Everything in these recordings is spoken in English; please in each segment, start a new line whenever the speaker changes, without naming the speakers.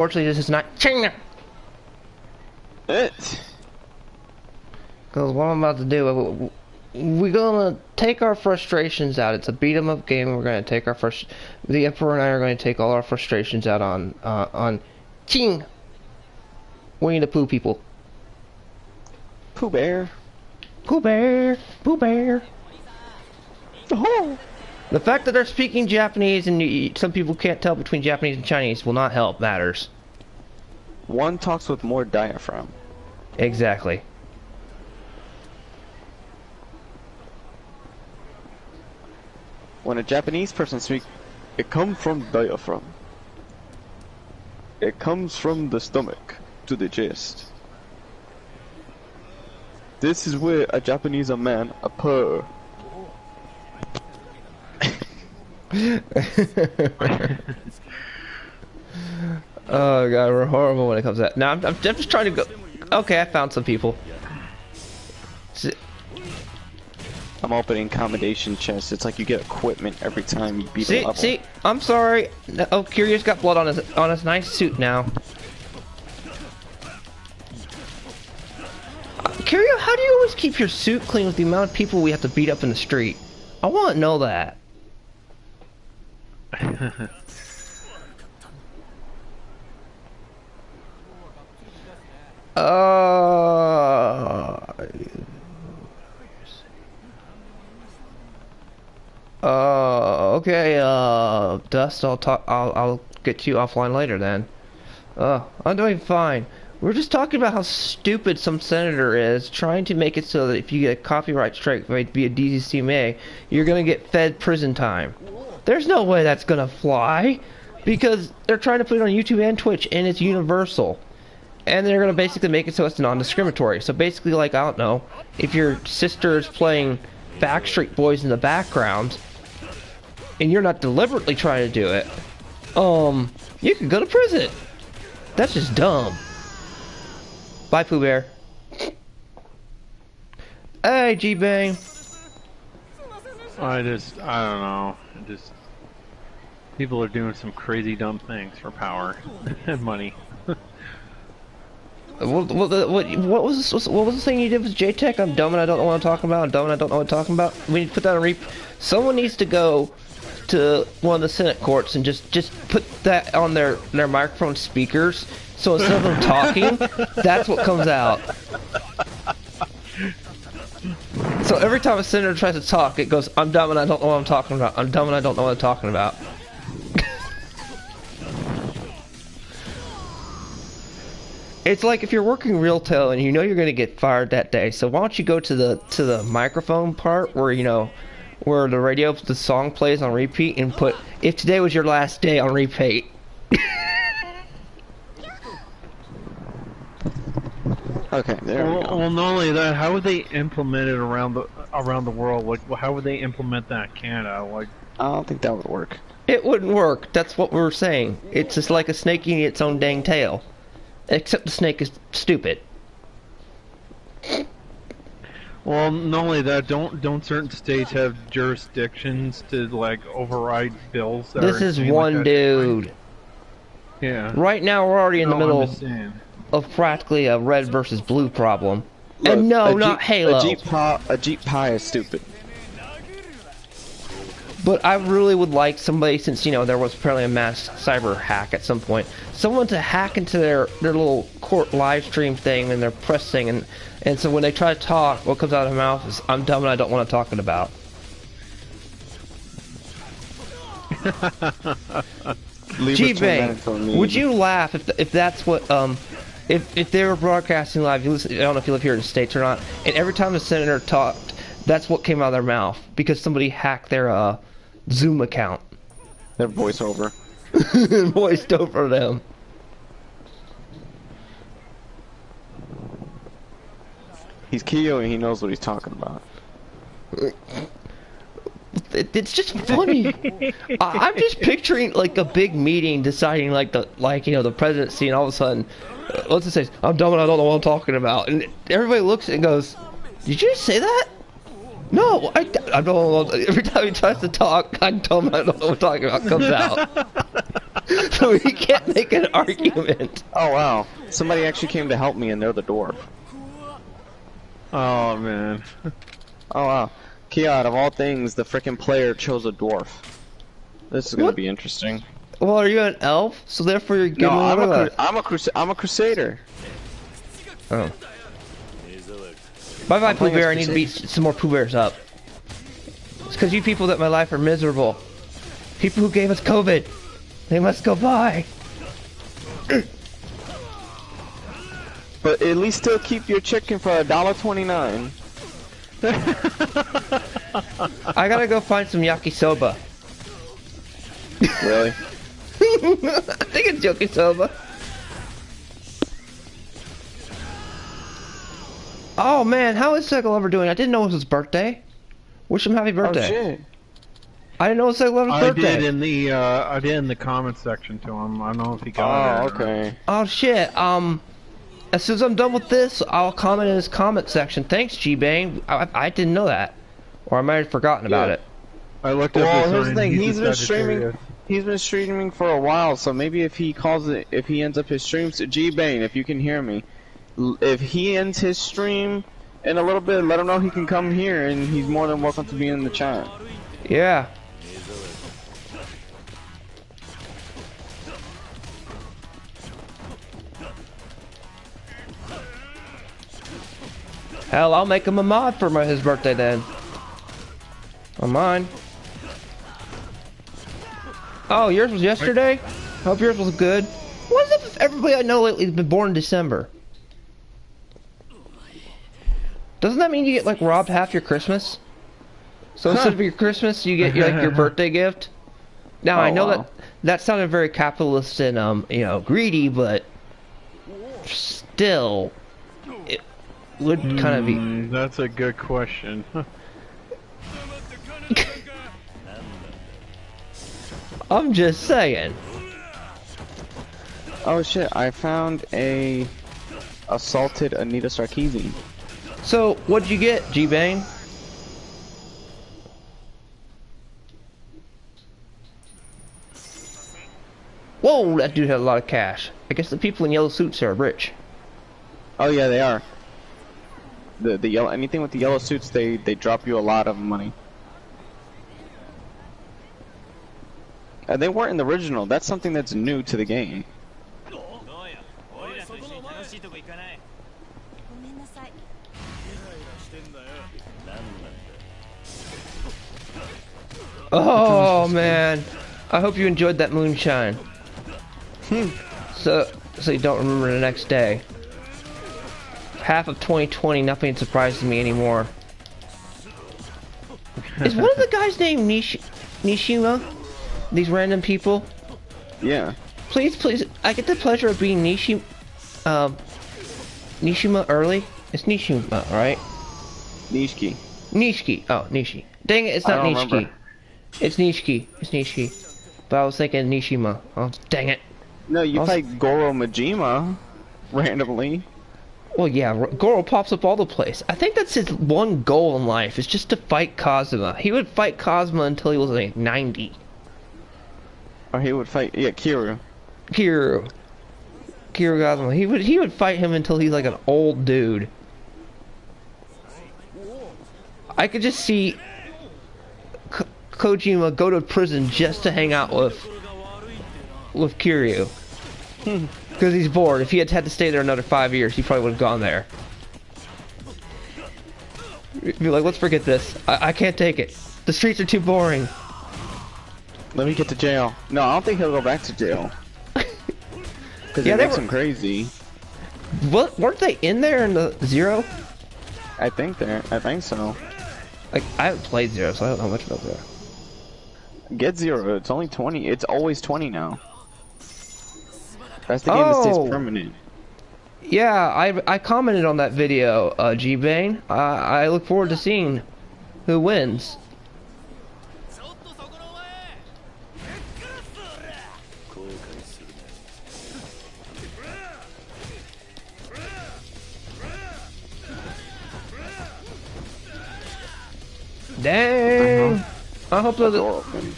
Unfortunately, this is not China. Because what I'm about to do, we're gonna take our frustrations out. It's a beat 'em up game. We're gonna take our the Emperor and I are going to take all our frustrations out on King Winnie the Pooh people.
Pooh Bear.
Pooh Bear. Pooh Bear.
Oh.
The fact that they're speaking Japanese and some people can't tell between Japanese and Chinese will not help matters.
One talks with more diaphragm.
Exactly.
When a Japanese person speaks, it comes from diaphragm. It comes from the stomach to the chest. This is where a Japanese man a purr.
Oh god, we're horrible when it comes to that. Now I'm just trying to go. Okay, I found some people.
I'm opening accommodation chests. It's like you get equipment every time you beat a level.
See, I'm sorry. Oh, Curious got blood on his nice suit now. Curio, how do you always keep your suit clean with the amount of people we have to beat up in the street? I want to know that. Okay, Dust, I'll get to you offline later then. I'm doing fine. We're just talking about how stupid some senator is, trying to make it so that if you get a copyright strike via DCMA, you're gonna get fed prison time. There's no way that's gonna fly, because they're trying to put it on YouTube and Twitch, and it's universal. And they're gonna basically make it so it's non-discriminatory. So basically, like, I don't know, if your sister is playing Backstreet Boys in the background, and you're not deliberately trying to do it, you could go to prison. That's just dumb. Bye, Pooh Bear. Hey, G-Bang.
I don't know. People are doing some crazy dumb things for power and money.
What was the thing you did with JTech? I'm dumb and I don't know what I'm talking about. I'm dumb and I don't know what I'm talking about. We need to put that on Someone needs to go to one of the Senate courts and just put that on their microphone speakers. So instead of them talking, that's what comes out. So every time a senator tries to talk, it goes, I'm dumb and I don't know what I'm talking about. I'm dumb and I don't know what I'm talking about. It's like if you're working retail and you know you're going to get fired that day, so why don't you go to the microphone part where, you know, where the song plays on repeat and put, if today was your last day, on repeat.
Okay, there we go.
Well, not only that, how would they implement it around the world? Like, how would they implement that in Canada? Like,
I don't think that would work.
It wouldn't work. That's what we were saying. It's just like a snake eating its own dang tail. Except the snake is stupid.
well, not only that, don't certain states have jurisdictions to like override bills? That
This is one dude.
Yeah.
Right now we're already in the middle of practically a red versus blue problem.
Look,
and no, not Halo.
A Jeep Pie is stupid.
But I really would like somebody, since, you know, there was apparently a mass cyber hack at some point, someone to hack into their little court live stream thing and their press thing, and so when they try to talk, what comes out of their mouth is, I'm dumb and I don't want to talk about. G-Bang, would you laugh if that's what, if they were broadcasting live, I don't know if you live here in the States or not, and every time the senator talked, that's what came out of their mouth, because somebody hacked their, Zoom account.
Their voiceover.
Voiced over them.
He's Kyo and he knows what he's talking about.
It's just funny. I'm just picturing like a big meeting deciding the presidency, and all of a sudden, let's just say, I'm dumb and I don't know what I'm talking about, and everybody looks and goes, did you just say that? No, I don't know. Every time he tries to talk, I'm dumb and I don't know what I'm talking about, comes out. So we can't make an argument.
Oh wow. Somebody actually came to help me and they're the dwarf.
Oh man.
Oh wow. Kia, out of all things, the frickin' player chose a dwarf. This is gonna
What?
be interesting.
Well, are you an elf? So therefore you're getting
No, I'm a crusader.
Oh. Bye bye, Pooh
playing as
Bear. I need to beat some more Pooh Bears up. It's because you people that in my life are miserable. People who gave us COVID. They must go by.
But at least still keep your chicken for $1.29.
I gotta go find some yakisoba.
Really?
I think it's yakisoba. Oh man, how is Cycle Lover doing? I didn't know it was his birthday. Wish him happy birthday.
Oh shit.
I didn't know it was Cycle Lover's birthday.
I did in the comment section to him. I don't know if he got it.
Oh, okay.
Oh shit. As soon as I'm done with this, I'll comment in his comment section. Thanks, G-Bang. I didn't know that, or I might have forgotten about it.
I looked up
Well,
his
here's the thing.
sign.
He's been streaming.
Sagittarius.
He's been streaming for a while, so maybe if he ends up his streams, G-Bane, if you can hear me, if he ends his stream in a little bit, let him know he can come here, and he's more than welcome to be in the chat.
Yeah. Hell, I'll make him a mod for his birthday then. On mine. Oh, yours was yesterday? Hope yours was good. What's up with everybody I know lately has been born in December? Doesn't that mean you get like robbed half your Christmas? So instead of your Christmas, you get like your birthday gift? Now I know
wow.
that sounded very capitalist and you know, greedy, but still it would kind of be.
That's a good question.
I'm just saying.
Oh shit! I found a assaulted Anita Sarkeesian.
So what'd you get, G-Bane? Whoa, that dude had a lot of cash. I guess the people in yellow suits are rich.
Oh yeah, they are. The yellow, anything with the yellow suits, they drop you a lot of money. And they weren't in the original. That's something that's new to the game.
Oh man, I hope you enjoyed that moonshine. So you don't remember the next day. Half of 2020, nothing surprises me anymore. Is one of the guys named Nishima? These random people?
Yeah.
Please, I get the pleasure of being Nishima early? It's Nishima, right?
Nishiki.
Nishiki. Oh, Nishi. Dang it, it's not
I don't
Nishiki.
remember.
It's Nishiki. It's Nishiki. But I was thinking Nishima. Oh, dang it.
No, you fight Goro Majima randomly.
Well, yeah, Goro pops up all the place. I think that's his one goal in life, is just to fight Kazuma. He would fight Kazuma until he was like 90.
Or he would fight, yeah, Kiryu.
Kiryu Kazuma. He would fight him until he's like an old dude. I could just see Kojima go to prison just to hang out with Kiryu. Because he's bored. If he had to stay there another 5 years, he probably would have gone there. He'd be like, let's forget this. I can't take it. The streets are too boring.
Let me get to jail. No, I don't think he'll go back to jail. Because
Yeah,
it
they
makes
were-
him crazy.
What, weren't they in there in the Zero?
I think so.
Like, I haven't played Zero, so I don't know much about Zero.
Get 0. It's only 20. It's always 20 now. That's the game that
Oh.
stays permanent.
Yeah, I commented on that video, G-Bane. I look forward to seeing who wins. Dang! I hope
The
that.
door opened.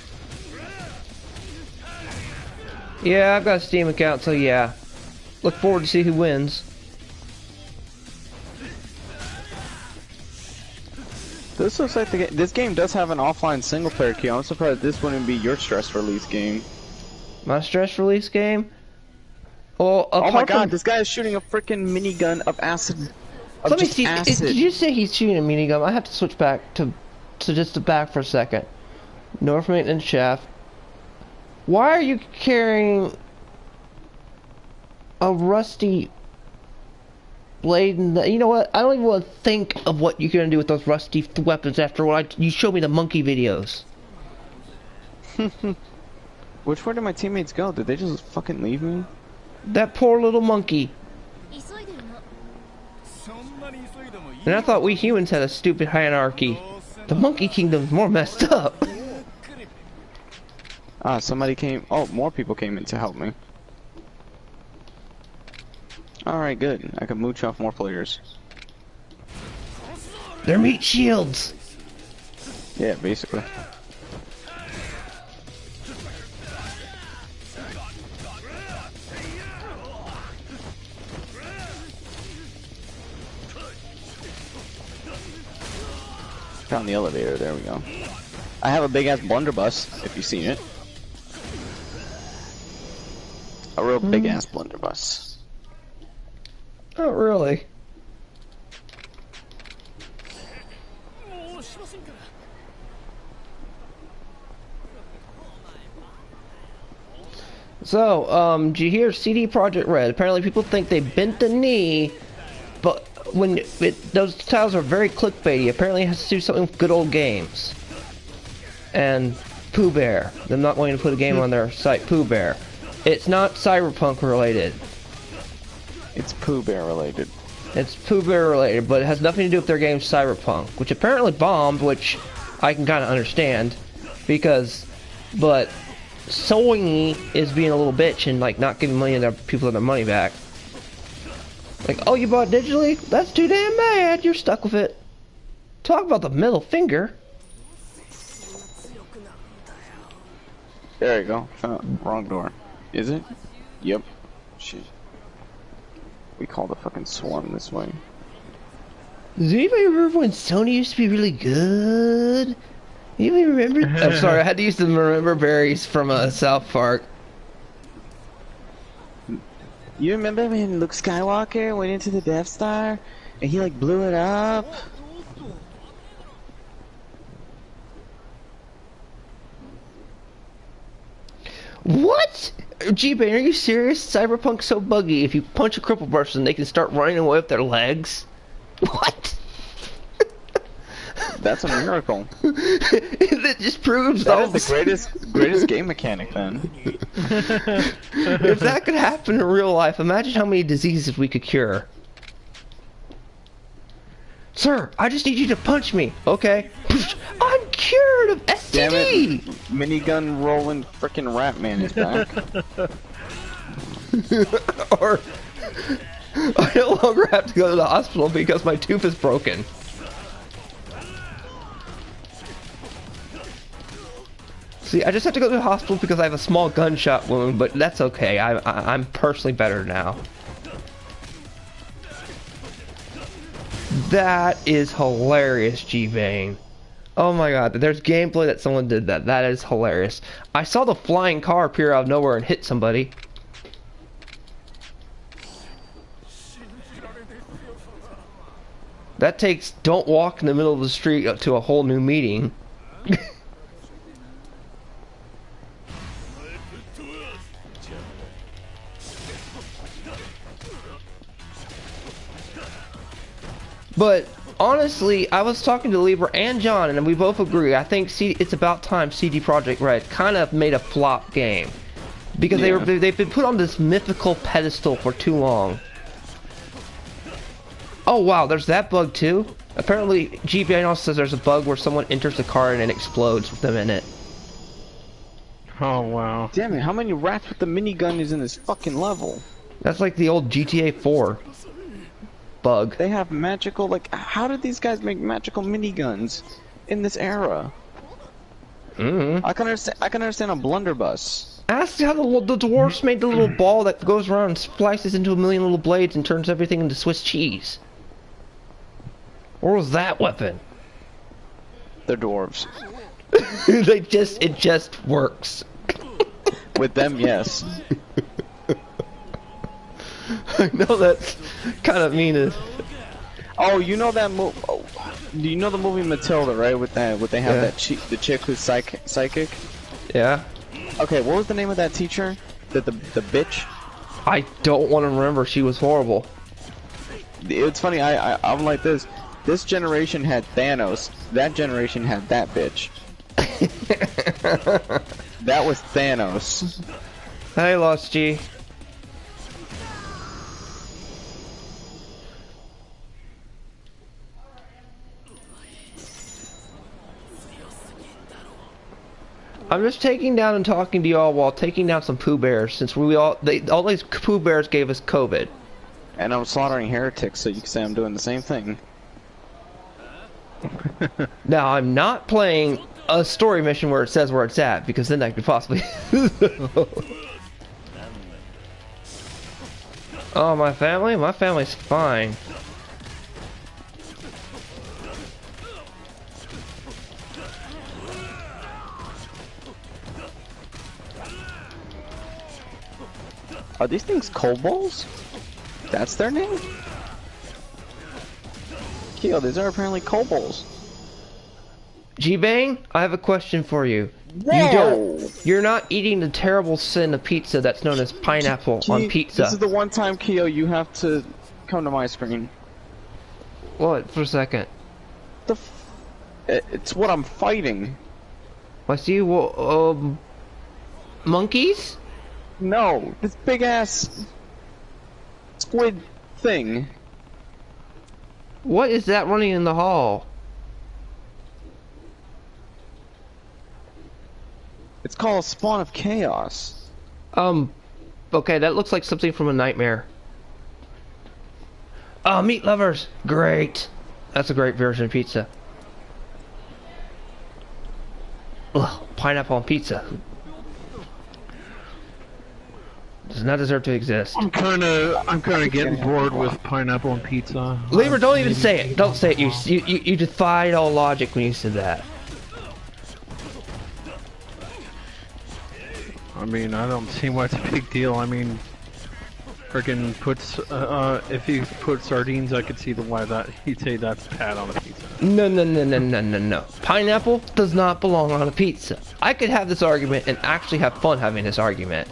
Yeah, I've got a Steam account, so yeah. Look forward to see who wins.
This looks like this game does have an offline single player queue. I'm surprised this wouldn't be your stress release game.
My stress release game? Well,
Oh my
apart
god,
from...
this guy is shooting a freaking minigun of acid. Of
Let me
just
see.
acid.
Did you say he's shooting a minigun? I have to switch back to just the back for a second. North maintenance shaft. Why are you carrying a rusty blade? You know what? I don't even want to think of what you're gonna do with those rusty weapons after what you showed me the monkey videos.
Which way did my teammates go? Did they just fucking leave me?
That poor little monkey. And I thought we humans had a stupid hierarchy. The monkey kingdom's more messed up.
Ah, somebody came. Oh, more people came in to help me. Alright, good. I can mooch off more players.
They're meat shields.
Yeah, basically. Found the elevator, there we go. I have a big ass blunderbuss, if you've seen it. A real big ass blunderbuss.
Oh, really? So, did you hear CD Projekt Red? Apparently people think they bent the knee, but those titles are very clickbaity. Apparently it has to do something with good old games. And Pooh Bear. They're not going to put a game on their site, Pooh Bear. It's not Cyberpunk related.
It's Pooh Bear related.
It's Pooh Bear related, but it has nothing to do with their game Cyberpunk, which apparently bombed, which I can kind of understand, but Sony is being a little bitch and like not giving money to their people their money back. Like, oh, you bought digitally? That's too damn bad. You're stuck with it. Talk about the middle finger.
There you go. Wrong door. Is it? Yep. Shit. We call the fucking swarm this way.
Does anybody remember when Sony used to be really good? Anybody remember? I'm sorry, I had to use the Remember Berries from South Park.
You remember when Luke Skywalker went into the Death Star and he like blew it up?
What? G-Bane, are you serious? Cyberpunk's so buggy, if you punch a crippled person, they can start running away with their legs? What?
That's a miracle.
It just proves
that
all
is the greatest game mechanic then.
If that could happen in real life, imagine how many diseases we could cure. Sir, I just need you to punch me. Okay. I'm cured of STD!
Damn it. Minigun rolling frickin' Rat Man is back.
Or I no longer have to go to the hospital because my tooth is broken. See, I just have to go to the hospital because I have a small gunshot wound, but that's okay. I'm personally better now. That is hilarious, G-Bane. Oh my god, there's gameplay that someone did that. That is hilarious. I saw the flying car appear out of nowhere and hit somebody. That takes don't walk in the middle of the street up to a whole new meeting. But honestly, I was talking to Libra and John, and we both agree. I think it's about time CD Projekt Red kind of made a flop game because they've been put on this mythical pedestal for too long. Oh wow, there's that bug too. Apparently, GBA also says there's a bug where someone enters the car and it explodes with them in it.
Oh wow.
Damn it! How many rats with the minigun is in this fucking level?
That's like the old GTA 4 bug.
They have magical, like, how did these guys make magical miniguns in this era?
Mm-hmm.
I can understand a blunderbuss.
Ask how the dwarfs made the little ball that goes around and splices into a million little blades and turns everything into Swiss cheese. Or was that weapon?
They're dwarves.
It just works.
With them, yes.
I know that's kind of mean.
Oh, you know that movie? Oh, do you know the movie Matilda, right? With they have that the chick who's psychic.
Yeah.
Okay, what was the name of that teacher? The bitch?
I don't want to remember. She was horrible.
It's funny. I'm like this. This generation had Thanos. That generation had that bitch. That was Thanos.
Hey, Lost G. I'm just taking down and talking to y'all while taking down some Pooh Bears, since all these Pooh Bears gave us COVID.
And I'm slaughtering heretics, so you can say I'm doing the same thing.
Now, I'm not playing a story mission where it says where it's at, because then I could possibly... Oh, my family? My family's fine.
Are these things kobolds? That's their name? Keo, these are apparently kobolds.
G-Bang, I have a question for you.
Whoa!
You're not eating the terrible sin of pizza that's known as pineapple on pizza.
This is the one time, Keo, you have to come to my screen.
What? For a second.
It's what I'm fighting.
I see, monkeys?
No, this big ass squid thing.
What is that running in the hall?
It's called a spawn of chaos.
Okay, that looks like something from a nightmare. Oh, meat lovers! Great! That's a great version of pizza. Ugh, pineapple on pizza. Does not deserve to exist.
I'm kinda getting bored with pineapple and pizza.
Libra, don't even say it. Don't say it. You defied all logic when you said that.
I mean, I don't see why it's a big deal. I mean, freaking puts if you put sardines, I could see why that he'd say that's bad on a pizza.
No. Pineapple does not belong on a pizza. I could have this argument and actually have fun having this argument.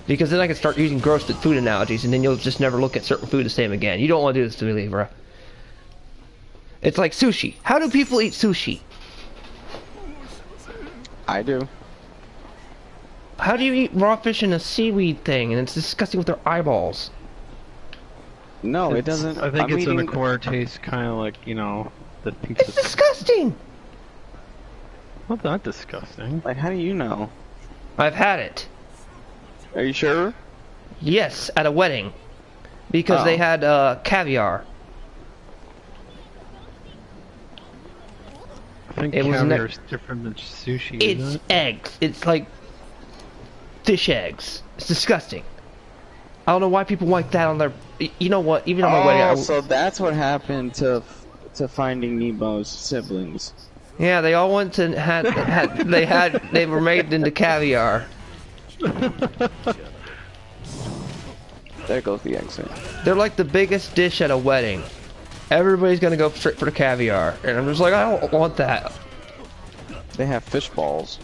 Because then I can start using gross food analogies and then you'll just never look at certain food the same again. You don't want to do this to me, Libra. It's like sushi. How do people eat sushi?
I do.
How do you eat raw fish in a seaweed thing and it's disgusting with their eyeballs?
No, it doesn't.
I think it's an acquired taste, kind of like, you know, the pizza.
It's disgusting!
Not that disgusting.
Like, how do you know?
I've had it.
Are you sure?
Yes, at a wedding. Because they had caviar.
I think caviar is different than sushi, isn't it?
It's eggs. It's like fish eggs. It's disgusting. I don't know why people like that on their... You know what? Even on my wedding...
So that's what happened to Finding Nemo's siblings.
Yeah, they all went to... They were made into caviar.
There goes the exit.
They're like the biggest dish at a wedding. Everybody's gonna go straight for the caviar. And I'm just like, I don't want that.
They have fish balls.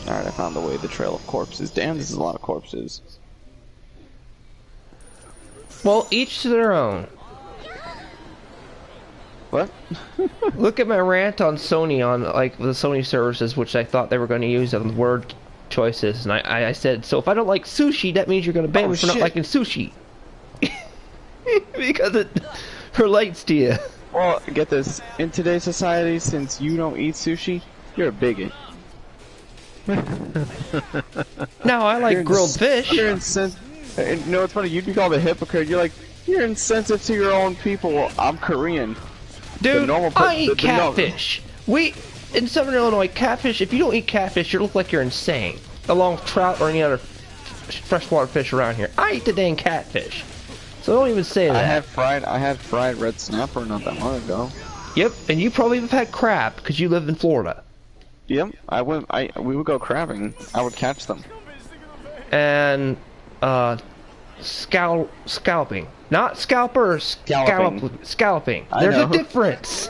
Alright, I found the way, the trail of corpses. Damn, this is a lot of corpses.
Well, each to their own.
What?
Look at my rant on Sony, on like the Sony services, which I thought they were going to use on word choices, and I said, so if I don't like sushi, that means you're going to ban me for not liking sushi. Because it relates to you.
Well, get this. In today's society, since you don't eat sushi, you're a bigot.
No, I like grilled fish.
You're insensitive. You know, it's funny, you'd be called a hypocrite. You're like, you're insensitive to your own people. Well, I'm Korean.
Dude, I eat catfish. in Southern Illinois, catfish, if you don't eat catfish, you look like you're insane. Along with trout or any other freshwater fish around here. I eat the dang catfish. So don't even say that.
I had fried red snapper not that long ago.
Yep, and you probably have had crab because you live in Florida.
Yep, we would go crabbing. I would catch them.
And scalping. Not scalpers, scalloping. There's a difference.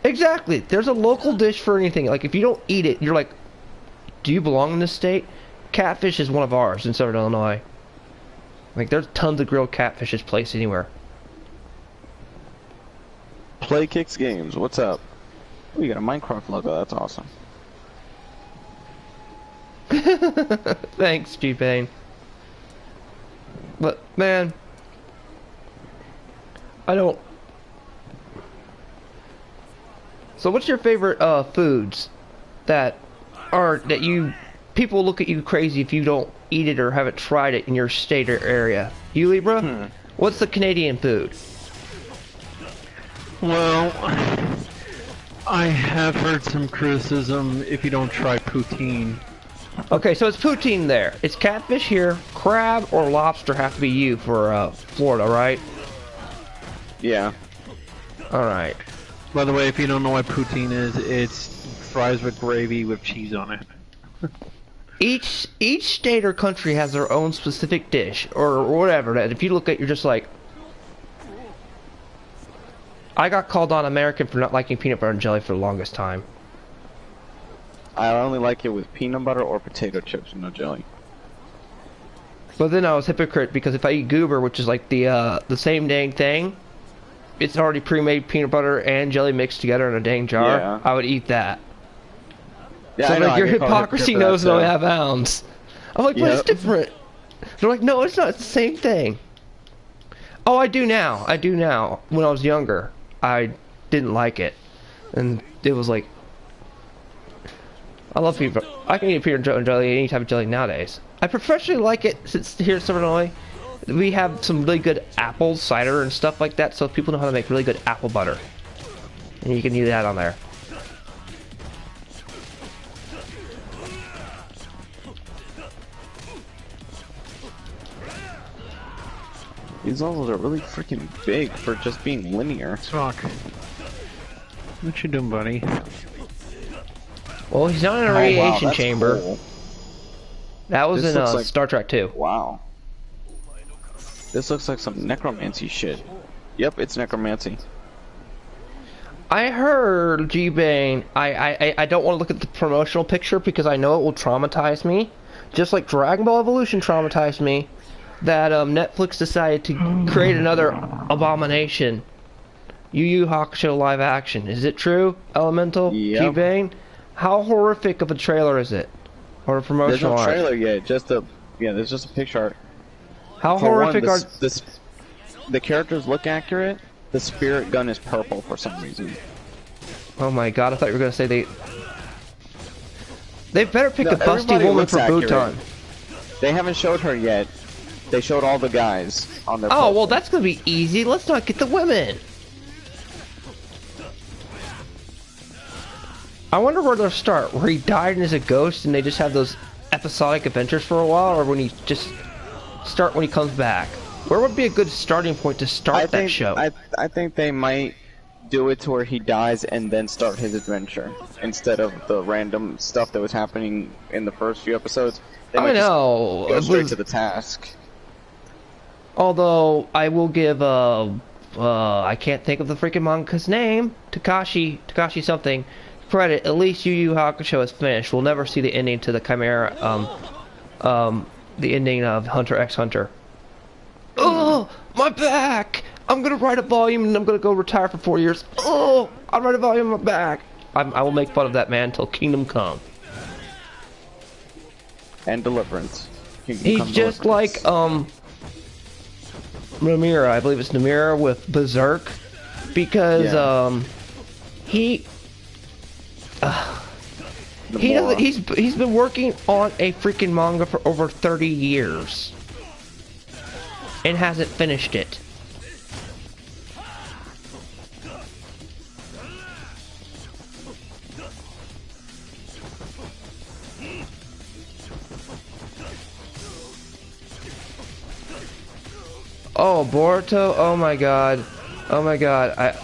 Exactly. There's a local dish for anything. Like if you don't eat it, you're like, do you belong in this state? Catfish is one of ours in Southern Illinois. Like there's tons of grilled catfishes placed anywhere.
Play Kicks Games, what's up? Oh, you got a Minecraft logo, that's awesome.
Thanks, G-Bane. But, man, I don't... So what's your favorite foods that people look at you crazy if you don't eat it or haven't tried it in your state or area? You, Libra? What's the Canadian food?
Well, I have heard some criticism if you don't try poutine.
Okay, so it's poutine there. It's catfish here. Crab or lobster have to be you for Florida, right?
Yeah.
Alright.
By the way, if you don't know what poutine is, it's fries with gravy with cheese on it.
Each state or country has their own specific dish or whatever that if you look at, you're just like, I got called on American for not liking peanut butter and jelly for the longest time.
I only like it with peanut butter or potato chips and no jelly.
But then I was hypocrite because if I eat goober, which is like the same dang thing, it's already pre-made peanut butter and jelly mixed together in a dang jar. Yeah. I would eat that. Yeah, so like your hypocrisy knows no bounds. I'm like, but it's different. They're like, no, it's not. It's the same thing. Oh, I do now. I do now. When I was younger, I didn't like it, and it was like, I love peanut butter. I can eat peanut and jelly, any type of jelly nowadays. I professionally like it since here in Southern Illinois, we have some really good apple cider and stuff like that, so people know how to make really good apple butter. And you can use that on there.
These levels are really freaking big for just being linear.
Fuck. What you doing, buddy?
Well, he's not in a radiation chamber.
Cool.
That was in Star Trek 2.
Wow. This looks like some necromancy shit. Yep, it's necromancy.
I heard, G-Bane, I don't want to look at the promotional picture because I know it will traumatize me. Just like Dragon Ball Evolution traumatized me. That Netflix decided to create another abomination. Yu Yu Hakusho live action. Is it true, Elemental?
Yep.
G-Bane? How horrific of a trailer is it? Or a promotional art?
There's no trailer yet, there's just a picture art.
How horrific are...
The characters look accurate, the spirit gun is purple for some reason.
Oh my god, I thought you were gonna say they better pick a busty woman for Bhutan.
They haven't showed her yet. They showed all the guys on their
poster. Well, that's gonna be easy. Let's not get the women. I wonder where they'll start. Where he died and is a ghost and they just have those episodic adventures for a while, or when he just start when he comes back. Where would be a good starting point to start that show?
I think they might do it to where he dies and then start his adventure instead of the random stuff that was happening in the first few episodes. They might just go straight to the task.
Although I will give I can't think of the freaking manga's name, Takashi something, credit. At least Yu Yu Hakusho is finished. We'll never see the ending to the Chimera, the ending of Hunter x Hunter. Oh, my back! I'm gonna write a volume and I'm gonna go retire for 4 years. Oh, I'll write a volume on my back. I will make fun of that man till Kingdom Come.
And Deliverance.
He's just like Namira, I believe it's Namira with Berserk, because he's been working on a freaking manga for over 30 years and hasn't finished it. Oh, Boruto. Oh my god. Oh my god.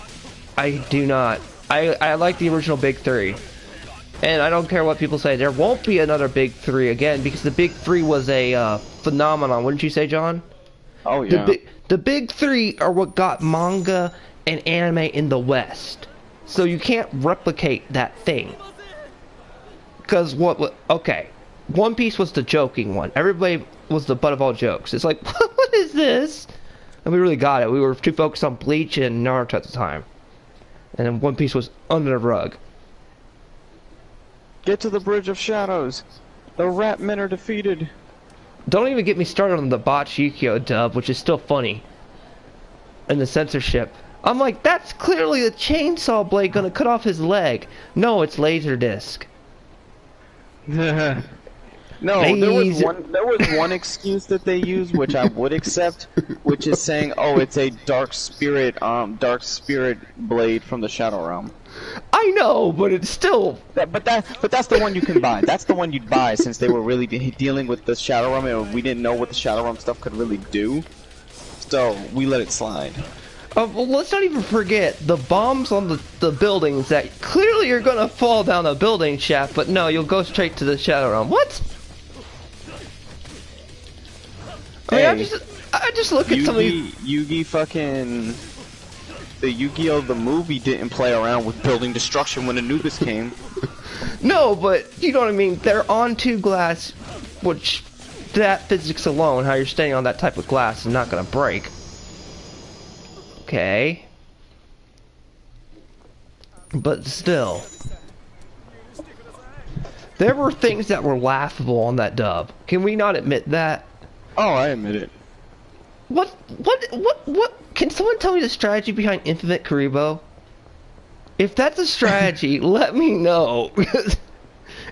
I do not. I like the original Big Three. And I don't care what people say. There won't be another Big Three again because the Big Three was a phenomenon. Wouldn't you say, John?
Oh yeah.
The Big Three are what got manga and anime in the West. So you can't replicate that thing. Because okay. One Piece was the joking one. Everybody was the butt of all jokes. It's like, what is this? And we really got it. We were too focused on Bleach and Naruto at the time. And then One Piece was under the rug.
Get to the Bridge of Shadows. The rat men are defeated.
Don't even get me started on the botched Yukio dub, which is still funny. And the censorship. I'm like, that's clearly a chainsaw blade gonna cut off his leg. No, it's Laserdisc.
No, there was one excuse that they used, which I would accept, which is saying, "Oh, it's a dark spirit blade from the Shadow Realm."
I know, but it's still.
But that's the one you can buy. That's the one you'd buy since they were really dealing with the Shadow Realm, and we didn't know what the Shadow Realm stuff could really do. So we let it slide.
Well, let's not even forget the bombs on the buildings that clearly are gonna fall down a building shaft, but no, you'll go straight to the Shadow Realm. What? I mean, I just look at some of these.
Yugi fucking. The Yu-Gi-Oh! The movie didn't play around with building destruction when Anubis came.
No, but you know what I mean? They're on two glass, which that physics alone, how you're standing on that type of glass, is not gonna break. Okay. But still. There were things that were laughable on that dub. Can we not admit that?
Oh, I admit it.
What? Can someone tell me the strategy behind Infinite Karibo? If that's a strategy, let me know.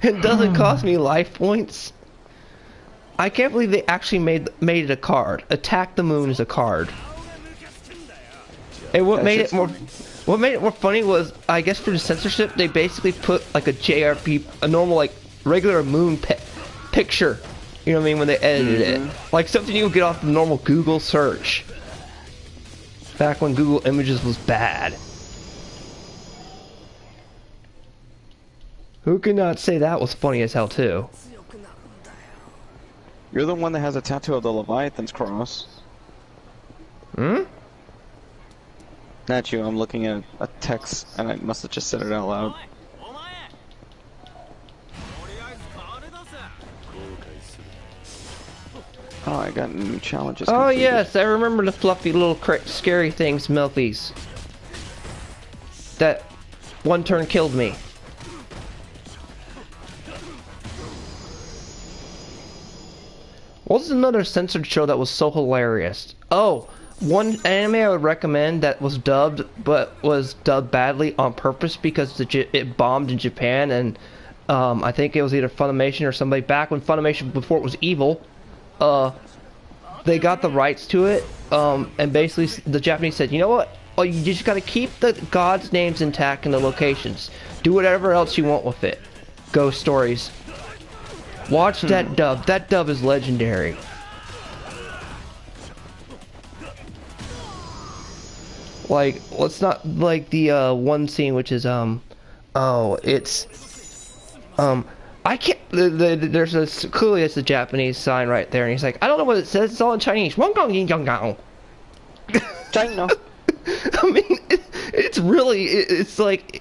It doesn't cost me life points. I can't believe they actually made it a card. Attack the Moon is a card. And what made it more funny was, I guess for the censorship, they basically put like a JRP, a normal like regular moon picture. You know what I mean, when they edited it. Like something you would get off the normal Google search. Back when Google Images was bad. Who could not say that was funny as hell too?
You're the one that has a tattoo of the Leviathan's cross.
Hmm?
Not you, I'm looking at a text and I must have just said it out loud. Oh, I got new challenges.
Oh
completed.
yes, I remember the fluffy little scary things, Milfies. That one turn killed me. What was another censored show that was so hilarious? Oh, one anime I would recommend that was dubbed, but was dubbed badly on purpose because it bombed in Japan, and I think it was either Funimation or somebody back when Funimation, before it was evil. They got the rights to it, and basically the Japanese said, you know what? Oh, you just gotta keep the gods' names intact and the locations. Do whatever else you want with it. Ghost stories. Watch that dub. That dub is legendary. Like, let's not, like the one scene which is I can't. There's clearly it's a Japanese sign right there, and he's like, I don't know what it says. It's all in Chinese. China. I mean, it's really. It's like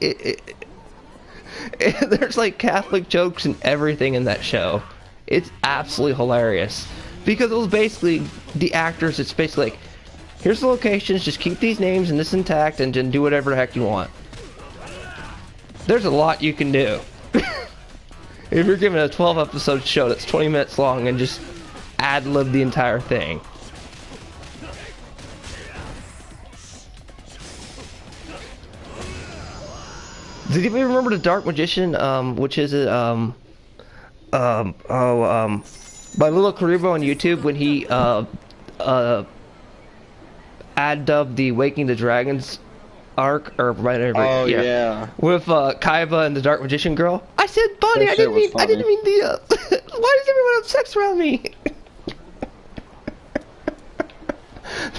there's like Catholic jokes and everything in that show. It's absolutely hilarious because it was basically the actors. It's basically like, here's the locations. Just keep these names and this intact, and then do whatever the heck you want. There's a lot you can do. If you're given a 12-episode show that's 20 minutes long and just ad-lib the entire thing. Did you remember the Dark Magician, which is by Little Karibo on YouTube when he ad-dubbed the Waking the Dragons arc, or whatever.
Oh yeah.
With Kaiba and the Dark Magician girl. I said, Bonnie, I didn't mean the. Why does everyone have sex around me?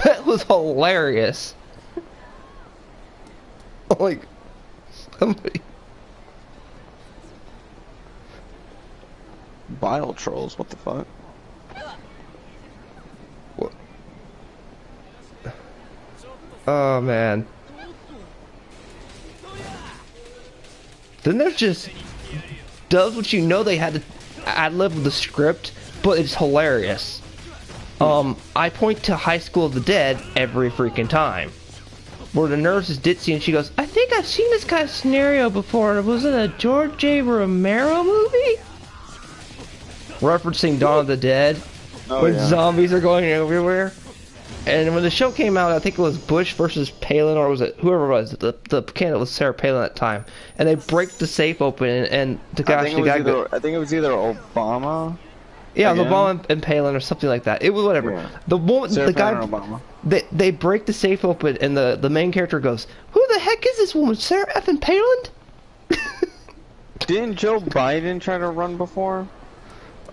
That was hilarious. Like, somebody...
Bile trolls, what the fuck?
What? Oh, man. Then there's just... Does what you know they had to ad-lib with the script, but it's hilarious. I point to High School of the Dead every freaking time. Where the nurse is ditzy and she goes, I think I've seen this kind of scenario before. Was it a George J. Romero movie? Referencing Dawn of the Dead. When zombies are going everywhere. And when the show came out, I think it was Bush versus Palin, or was it whoever it was? The candidate was Sarah Palin at the time. And they break the safe open, and the guy...
I think it was either Obama...
Yeah, Obama and Palin or something like that. It was whatever. Yeah. The woman, the guy, Obama. They break the safe open, and the main character goes, "Who the heck is this woman, Sarah effing Palin?"
Didn't Joe Biden try to run before?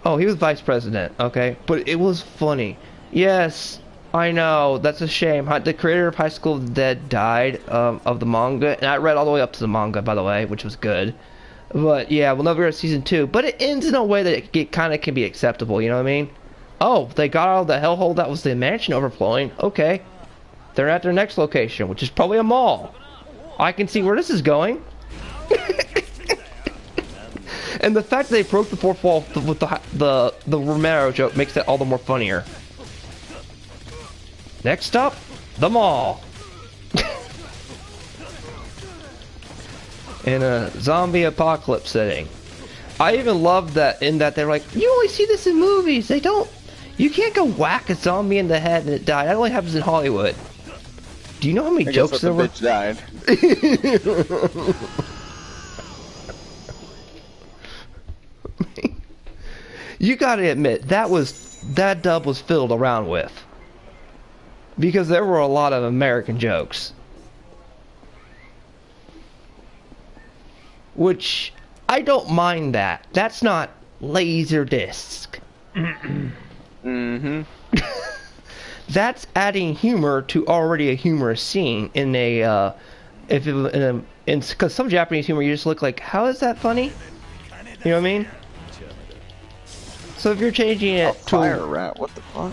Oh, he was vice president. Okay, but it was funny. Yes, I know. That's a shame. The creator of High School of the Dead died of the manga, and I read all the way up to the manga, by the way, which was good. But yeah, we'll never get season 2. But it ends in a way that it kind of can be acceptable, you know what I mean? Oh, they got out of the hellhole that was the mansion overflowing. Okay. They're at their next location, which is probably a mall. I can see where this is going. And the fact that they broke the fourth wall with the Romero joke makes that all the more funnier. Next stop, the mall. In a zombie apocalypse setting. I even love that in that they're like, you only see this in movies. They don't... You can't go whack a zombie in the head and it died. That only happens in Hollywood. Do you know how many jokes there were?
Bitch died.
You gotta admit, that dub was filled around with. Because there were a lot of American jokes. Which, I don't mind that. That's not Laserdisc.
Mm-hmm.
That's adding humor to already a humorous scene in a, because some Japanese humor you just look like, how is that funny? You know what I mean? So if you're changing it to...
fire rat, what the fuck?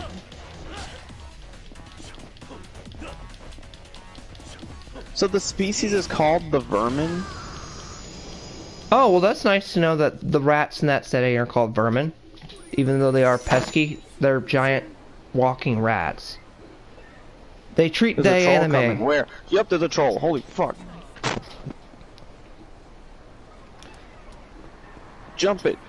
So the species is called the vermin?
Oh, well that's nice to know that the rats in that setting are called vermin. Even though they are pesky, they're giant walking rats. They treat the anime...
Coming. Where? Yep, there's a troll. Holy fuck. Jump it.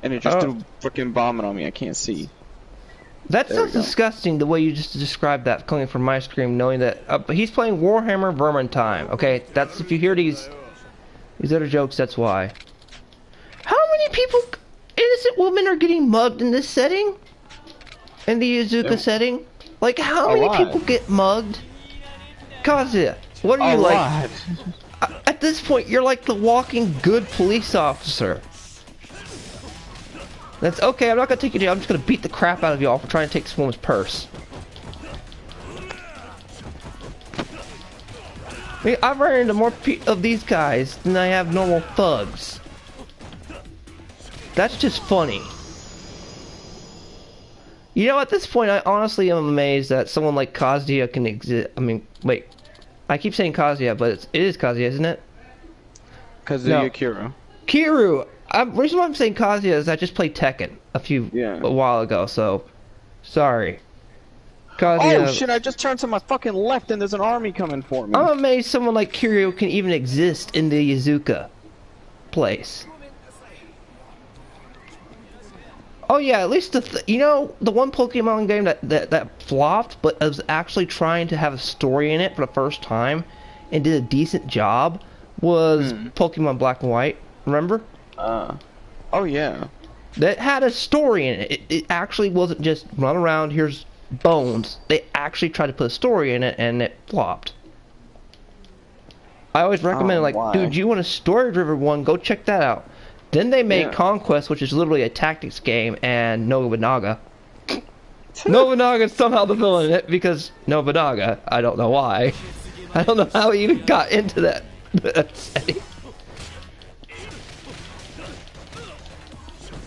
And it just threw freaking bombing on me. I can't see.
That sounds disgusting the way you just described that coming from my screen, knowing that he's playing Warhammer Vermintide. Okay, that's if you hear these other jokes, that's why. How many people, innocent women, are getting mugged in this setting? In the Yakuza setting? Like, how many people get mugged? Kazuya, what are you like? At this point, you're like the walking good police officer. That's okay, I'm not gonna take you down, I'm just gonna beat the crap out of y'all for trying to take this woman's purse. I mean, I've run into more of these guys than I have normal thugs. That's just funny. You know, at this point, I honestly am amazed that someone like Kazuya can exist. I mean, wait. I keep saying Kazuya, but it is Kazuya, isn't it?
Kazuya Kiryu.
Kiryu! The reason why I'm saying Kazuya is I just played Tekken a while ago, so sorry. Kazuya,
oh shit, I just turned to my fucking left and there's an army coming for me.
I'm amazed someone like Kiryu can even exist in the Yakuza place. Oh yeah, at least you know, the one Pokemon game that flopped, but was actually trying to have a story in it for the first time and did a decent job was Pokemon Black and White. Remember?
Oh yeah.
That had a story in it. It actually wasn't just run around, here's bones. They actually tried to put a story in it, and it flopped. I always recommend, like, dude, you want a story-driven one, go check that out. Then they made
Yeah.
Conquest, which is literally a tactics game, and Nobunaga. Nobunaga is somehow the villain in it because Nobunaga. I don't know why. I don't know how he even got into that setting.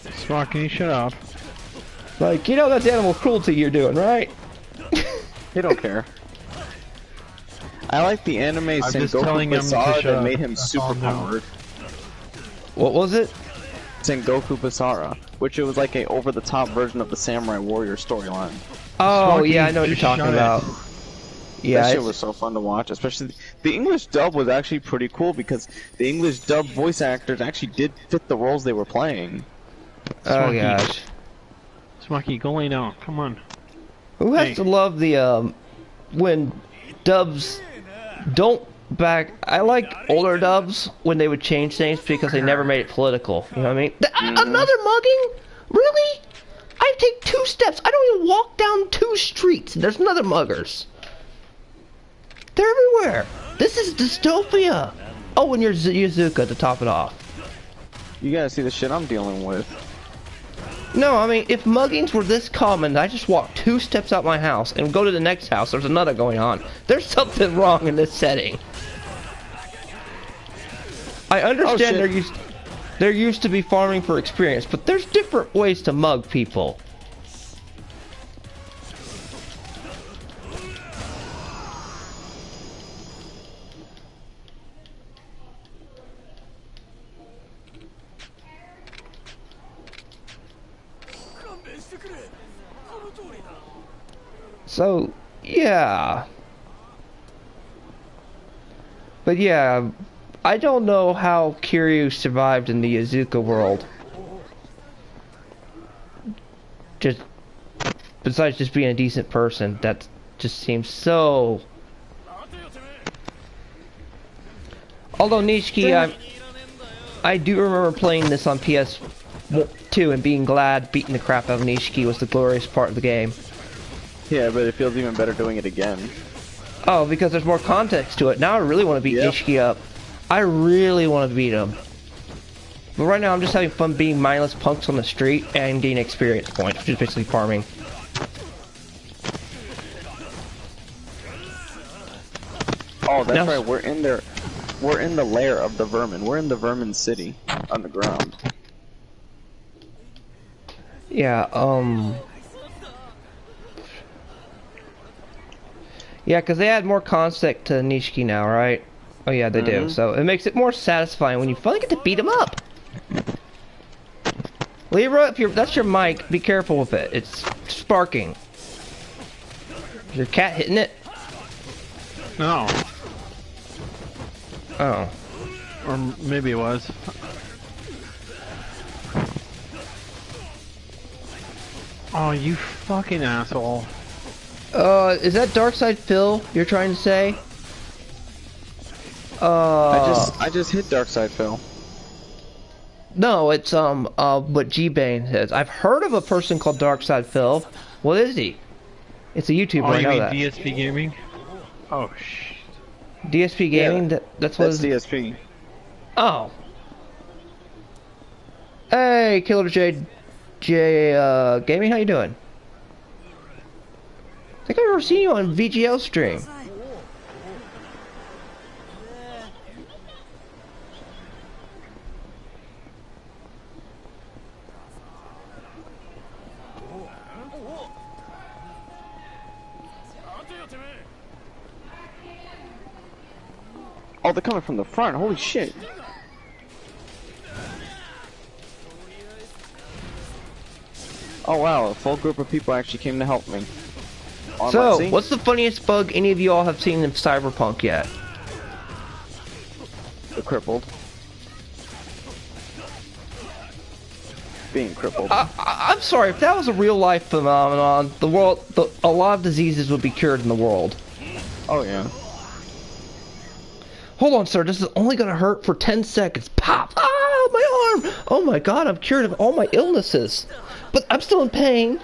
Spock, can you shut up?
Like, you know that's animal cruelty you're doing, right?
He don't care. I like the anime
I'm just telling
Sengoku
him to
Basara
shut
that
up.
made him
That's
super
all I'm doing.
powered.
What was it?
Sengoku Basara, which it was like a over-the-top version of the Samurai Warrior storyline.
Oh,
Smoky,
yeah, I know what you're
just
talking
shut it.
about. Yeah,
That shit
it's-
was so fun to watch, especially the English dub was actually pretty cool because the English dub voice actors actually did fit the roles they were playing.
oh
Smoky.
gosh.
Smoky, go lay down. Come on.
Who has
Hey.
to love the, when dubs don't back... I like older dubs when they would change things because they never made it political. You know what I mean? Another mugging? Really? I take 2 steps. I don't even walk down 2 streets. There's another muggers. They're everywhere. This is dystopia. Oh, and you're Yuzuka to top it off.
You gotta see the shit I'm dealing with.
No, I mean, if muggings were this common, I just walk 2 steps out my house and go to the next house, there's another going on. There's something wrong in this setting. I understand
shit.
there used to be farming for experience, but there's different ways to mug people. So, yeah. But yeah, I don't know how Kiryu survived in the Izuka world. Just, besides just being a decent person, that just seems so... Although Nishiki, I do remember playing this on PS2 and being glad beating the crap out of Nishiki was the glorious part of the game.
Yeah, but it feels even better doing it again.
Oh, because there's more context to it. Now I really want to beat
Yep.
Nishiki up. I really want to beat him. But right now I'm just having fun being mindless punks on the street and getting experience points, which is basically farming.
Oh, that's
Now-
right. We're in there. We're in the lair of the vermin. We're in the vermin city underground.
Yeah, yeah, because they add more context to Nishiki now, right? Oh yeah, they do. So it makes it more satisfying when you finally get to beat him up. Libra, if that's your mic, be careful with it. It's sparking. Is your cat hitting it?
No.
Oh.
Or maybe it was. Oh, you fucking asshole.
Is that Darkside Phil you're trying to say?
I just hit Darkside Phil.
No, it's, what G-Bane says. I've heard of a person called Darkside Phil. What is he? It's a YouTuber,
Oh,
I
you
know
mean
that.
DSP Gaming? Oh,
DSP Gaming?
Yeah,
That's what
That's DSP.
Oh. Hey, Killer Gaming, how you doing? I think I've ever seen you on VGL stream.
Oh, they're coming from the front. Holy shit. Oh wow, a full group of people actually came to help me. On
So,
my scene.
what's the funniest bug any of you all have seen in Cyberpunk yet?
The crippled. Being crippled.
I'm sorry, if that was a real life phenomenon, a lot of diseases would be cured in the world.
Oh yeah.
Hold on, sir, this is only gonna hurt for 10 seconds. Pop! Ah, my arm! Oh my god, I'm cured of all my illnesses. But I'm still in pain.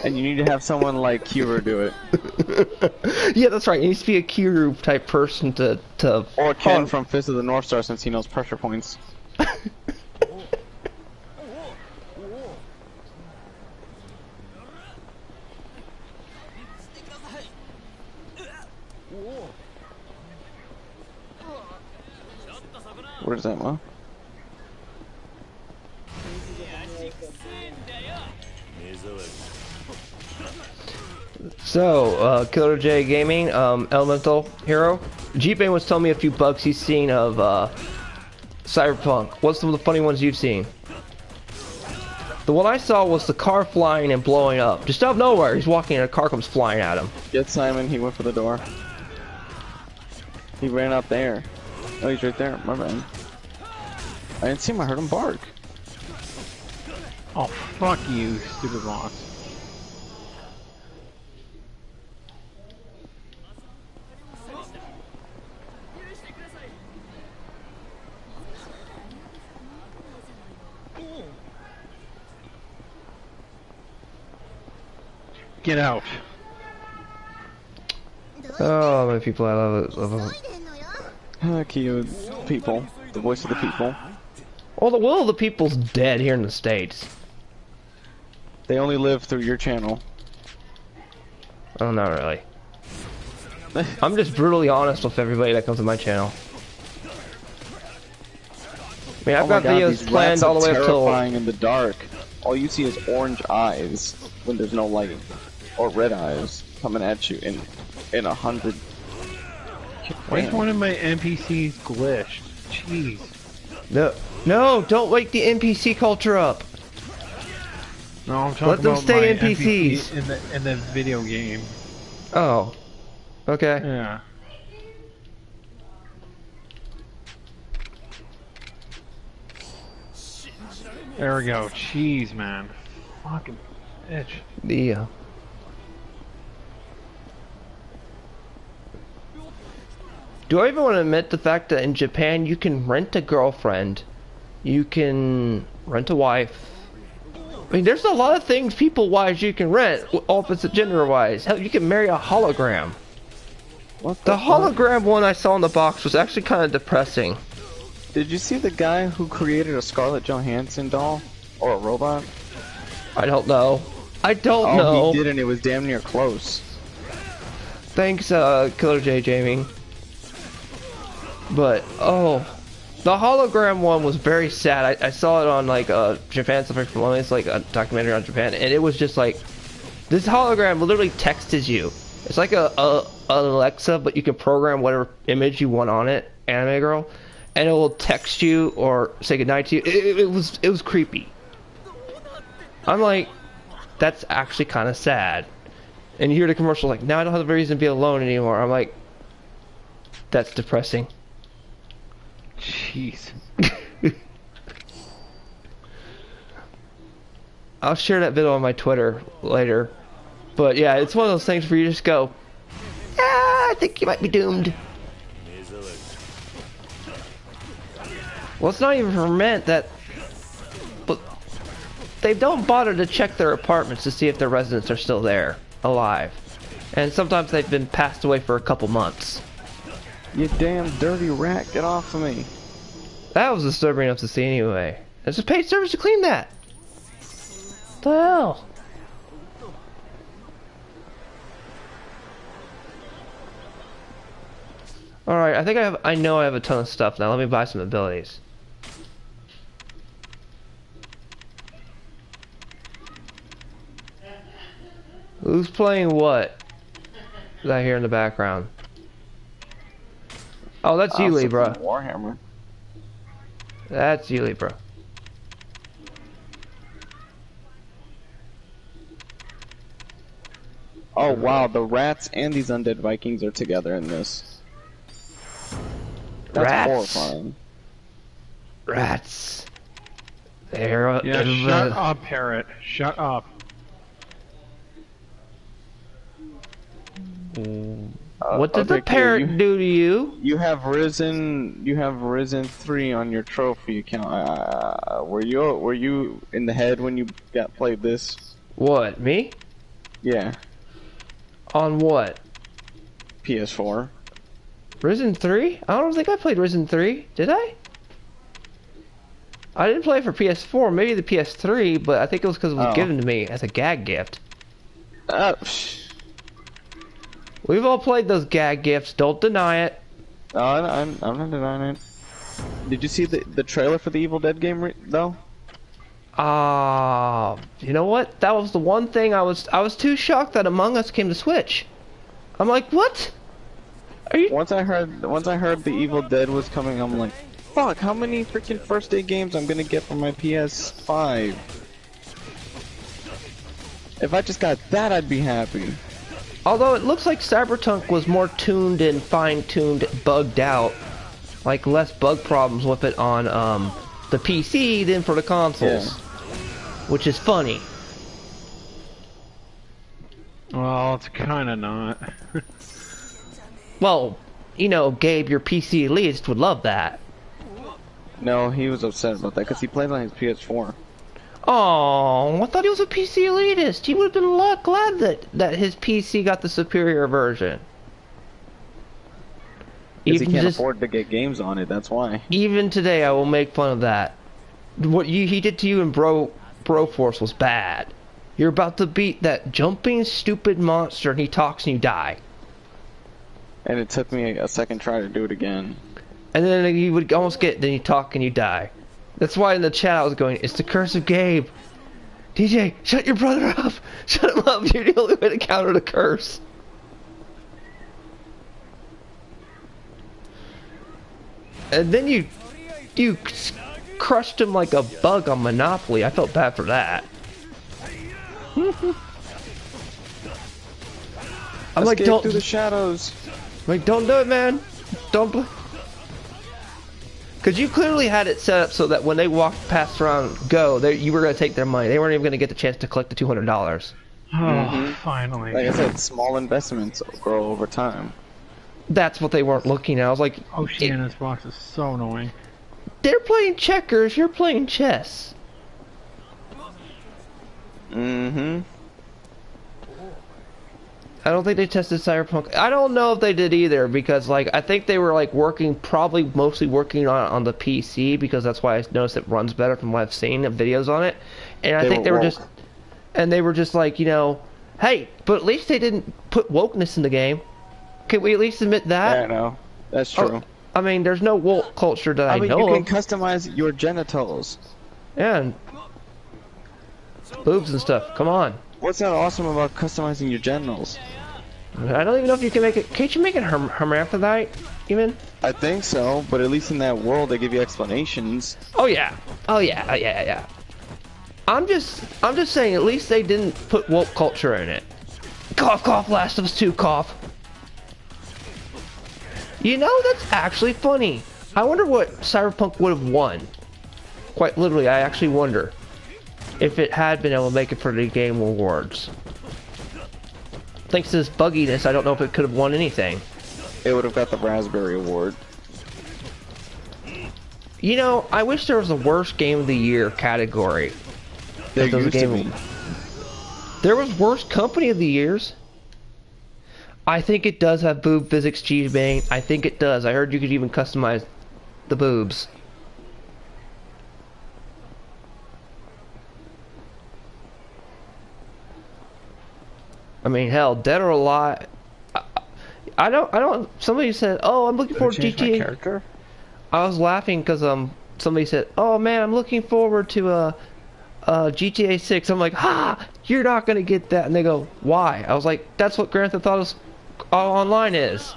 And you need to have someone like Kira do it.
Yeah, that's right. It needs to be a Kiru type person to
Or Ken from Fist of the North Star since he knows pressure points. Where's that, Mo?
So, Killer J Gaming, Elemental Hero. G-Bane was telling me a few bugs he's seen of Cyberpunk. What's some of the funny ones you've seen? The one I saw was the car flying and blowing up. Just out of nowhere, he's walking and a car comes flying at him.
Get Simon, he went for the door. He ran out there. Oh, he's right there. My bad. I didn't see him, I heard him bark.
Oh, fuck you, stupid boss. Get out.
Oh, my people, I love it.
Cute people. The voice of the people.
Well, the will of the people's dead here in the States.
They only live through your channel.
Oh, not really. I'm just brutally honest with everybody that comes to my channel. I mean, I've got videos planned all the way up till...
terrifying in the dark. All you see is orange eyes when there's no light. Or red eyes coming at you in 100.
Why is one of my NPCs glitched? Jeez.
No, don't wake the NPC culture up.
No, I'm talking
Let them
about
stay
my
NPCs.
NPC in the video game.
Oh. Okay.
Yeah. There we go. Jeez, man. Fucking bitch.
The Do I even want to admit the fact that in Japan you can rent a girlfriend, you can rent a wife. I mean, there's a lot of things people-wise you can rent, opposite gender-wise. Hell, you can marry a hologram.
What
The hologram one I saw in the box was actually kind of depressing.
Did you see the guy who created a Scarlett Johansson doll? Or a robot?
I don't know. I don't know.
Oh, he did, and it was damn near close.
Thanks, Killer J Jamie. But, oh, the hologram one was very sad. I saw it on, like, Japan Suffering from Loneliness, like, a documentary on Japan, and it was just like, this hologram literally texts you. It's like a Alexa, but you can program whatever image you want on it, anime girl, and it will text you or say goodnight to you. It was creepy. I'm like, that's actually kind of sad. And you hear the commercial like, now I don't have the reason to be alone anymore. I'm like, that's depressing.
Jeez.
I'll share that video on my Twitter later. But yeah, it's one of those things where you just go, I think you might be doomed. Well, it's not even meant that, but they don't bother to check their apartments to see if their residents are still there, alive. And sometimes they've been passed away for a couple months.
You damn dirty rat, get off of me.
That was disturbing enough to see anyway. There's a paid service to clean that. What the hell? Alright, I think I know I have a ton of stuff now. Let me buy some abilities. Who's playing what? Is that here in the background? Oh, that's you, Libra.
Warhammer.
That's you, Libra.
Oh wow, the rats and these undead Vikings are together in this. That's
Rats.
horrifying.
Rats. They're
Yeah, shut up, parrot. Shut up.
What did the parrot do to you?
You have risen 3 on your trophy account. Were you in the head when you played this?
What, me?
Yeah,
On what?
PS4.
Risen 3? I don't think I played Risen 3. Did I? I didn't play it for PS4, maybe the PS3, but I think it was because it was given to me as a gag gift. We've all played those gag gifts, don't deny it.
I'm not denying it. Did you see the trailer for the Evil Dead game though?
You know what? That was the one thing I was too shocked that Among Us came to Switch. I'm like, what? Are you?
Once I heard the Evil Dead was coming, I'm like, fuck, how many freaking first day games I'm gonna get for my PS5? If I just got that, I'd be happy.
Although it looks like Cyberpunk was more tuned and fine-tuned, bugged out, like less bug problems with it on the PC than for the consoles, which is funny.
Well, it's kind of not.
Well, you know, Gabe, your PC elitist would love that.
No, he was upset about that because he plays on his PS4.
Oh, I thought he was a PC elitist. He would have been a lot glad that his PC got the superior version.
Because he can't afford to get games on it, that's why.
Even today, I will make fun of that. What he did to you in Broforce was bad. You're about to beat that jumping, stupid monster, and he talks and you die.
And it took me a second try to do it again.
And then you would almost get it, then you talk and you die. That's why in the chat I was going, it's the curse of Gabe. DJ, shut your brother up! Shut him up! You're the only way to counter the curse. And then you crushed him like a bug on Monopoly. I felt bad for that. I'm like, don't
through the shadows.
Like, don't do it, man. Don't. Because you clearly had it set up so that when they walked past around Go, you were going to take their money. They weren't even going to get the chance to collect the $200.
Oh, finally.
Like I said, small investments grow over time.
That's what they weren't looking at. I was like,
Oceana's box is so annoying.
They're playing checkers, you're playing chess.
Mm-hmm.
I don't think they tested Cyberpunk. I don't know if they did either, because like I think they were like probably mostly working on the PC, because that's why I noticed it runs better from what I've seen of videos on it. And I think they were just like, you know, hey, but at least they didn't put wokeness in the game. Can we at least admit that?
I know. That's true.
Oh, I mean, there's no woke culture that I know
you
of.
can customize your genitals.
Yeah, and boobs and stuff. Come on.
What's that awesome about customizing your genitals?
I don't even know if you can make it. Can't you make it hermaphrodite even?
I think so, but at least in that world they give you explanations.
Oh yeah. Oh yeah. Yeah. I'm just saying. At least they didn't put woke culture in it. Cough, cough. Last of Us 2. Cough. You know, that's actually funny. I wonder what Cyberpunk would have won. Quite literally, I actually wonder if it had been able to make it for the Game Awards. Thanks to this bugginess, I don't know if it could have won anything.
It would have got the Raspberry Award.
You know, I wish there was a worst Game of the Year category.
There used to be.
There was worst Company of the Years. I think it does have boob physics G-Bang. I think it does. I heard you could even customize the boobs. I mean, hell, Dead or Alive. I don't. Somebody said, "Oh, I'm looking forward to GTA."
Character?
I was laughing because somebody said, "Oh man, I'm looking forward to GTA 6." I'm like, "Ha! You're not gonna get that." And they go, "Why?" I was like, "That's what Grand Theft Auto Online is."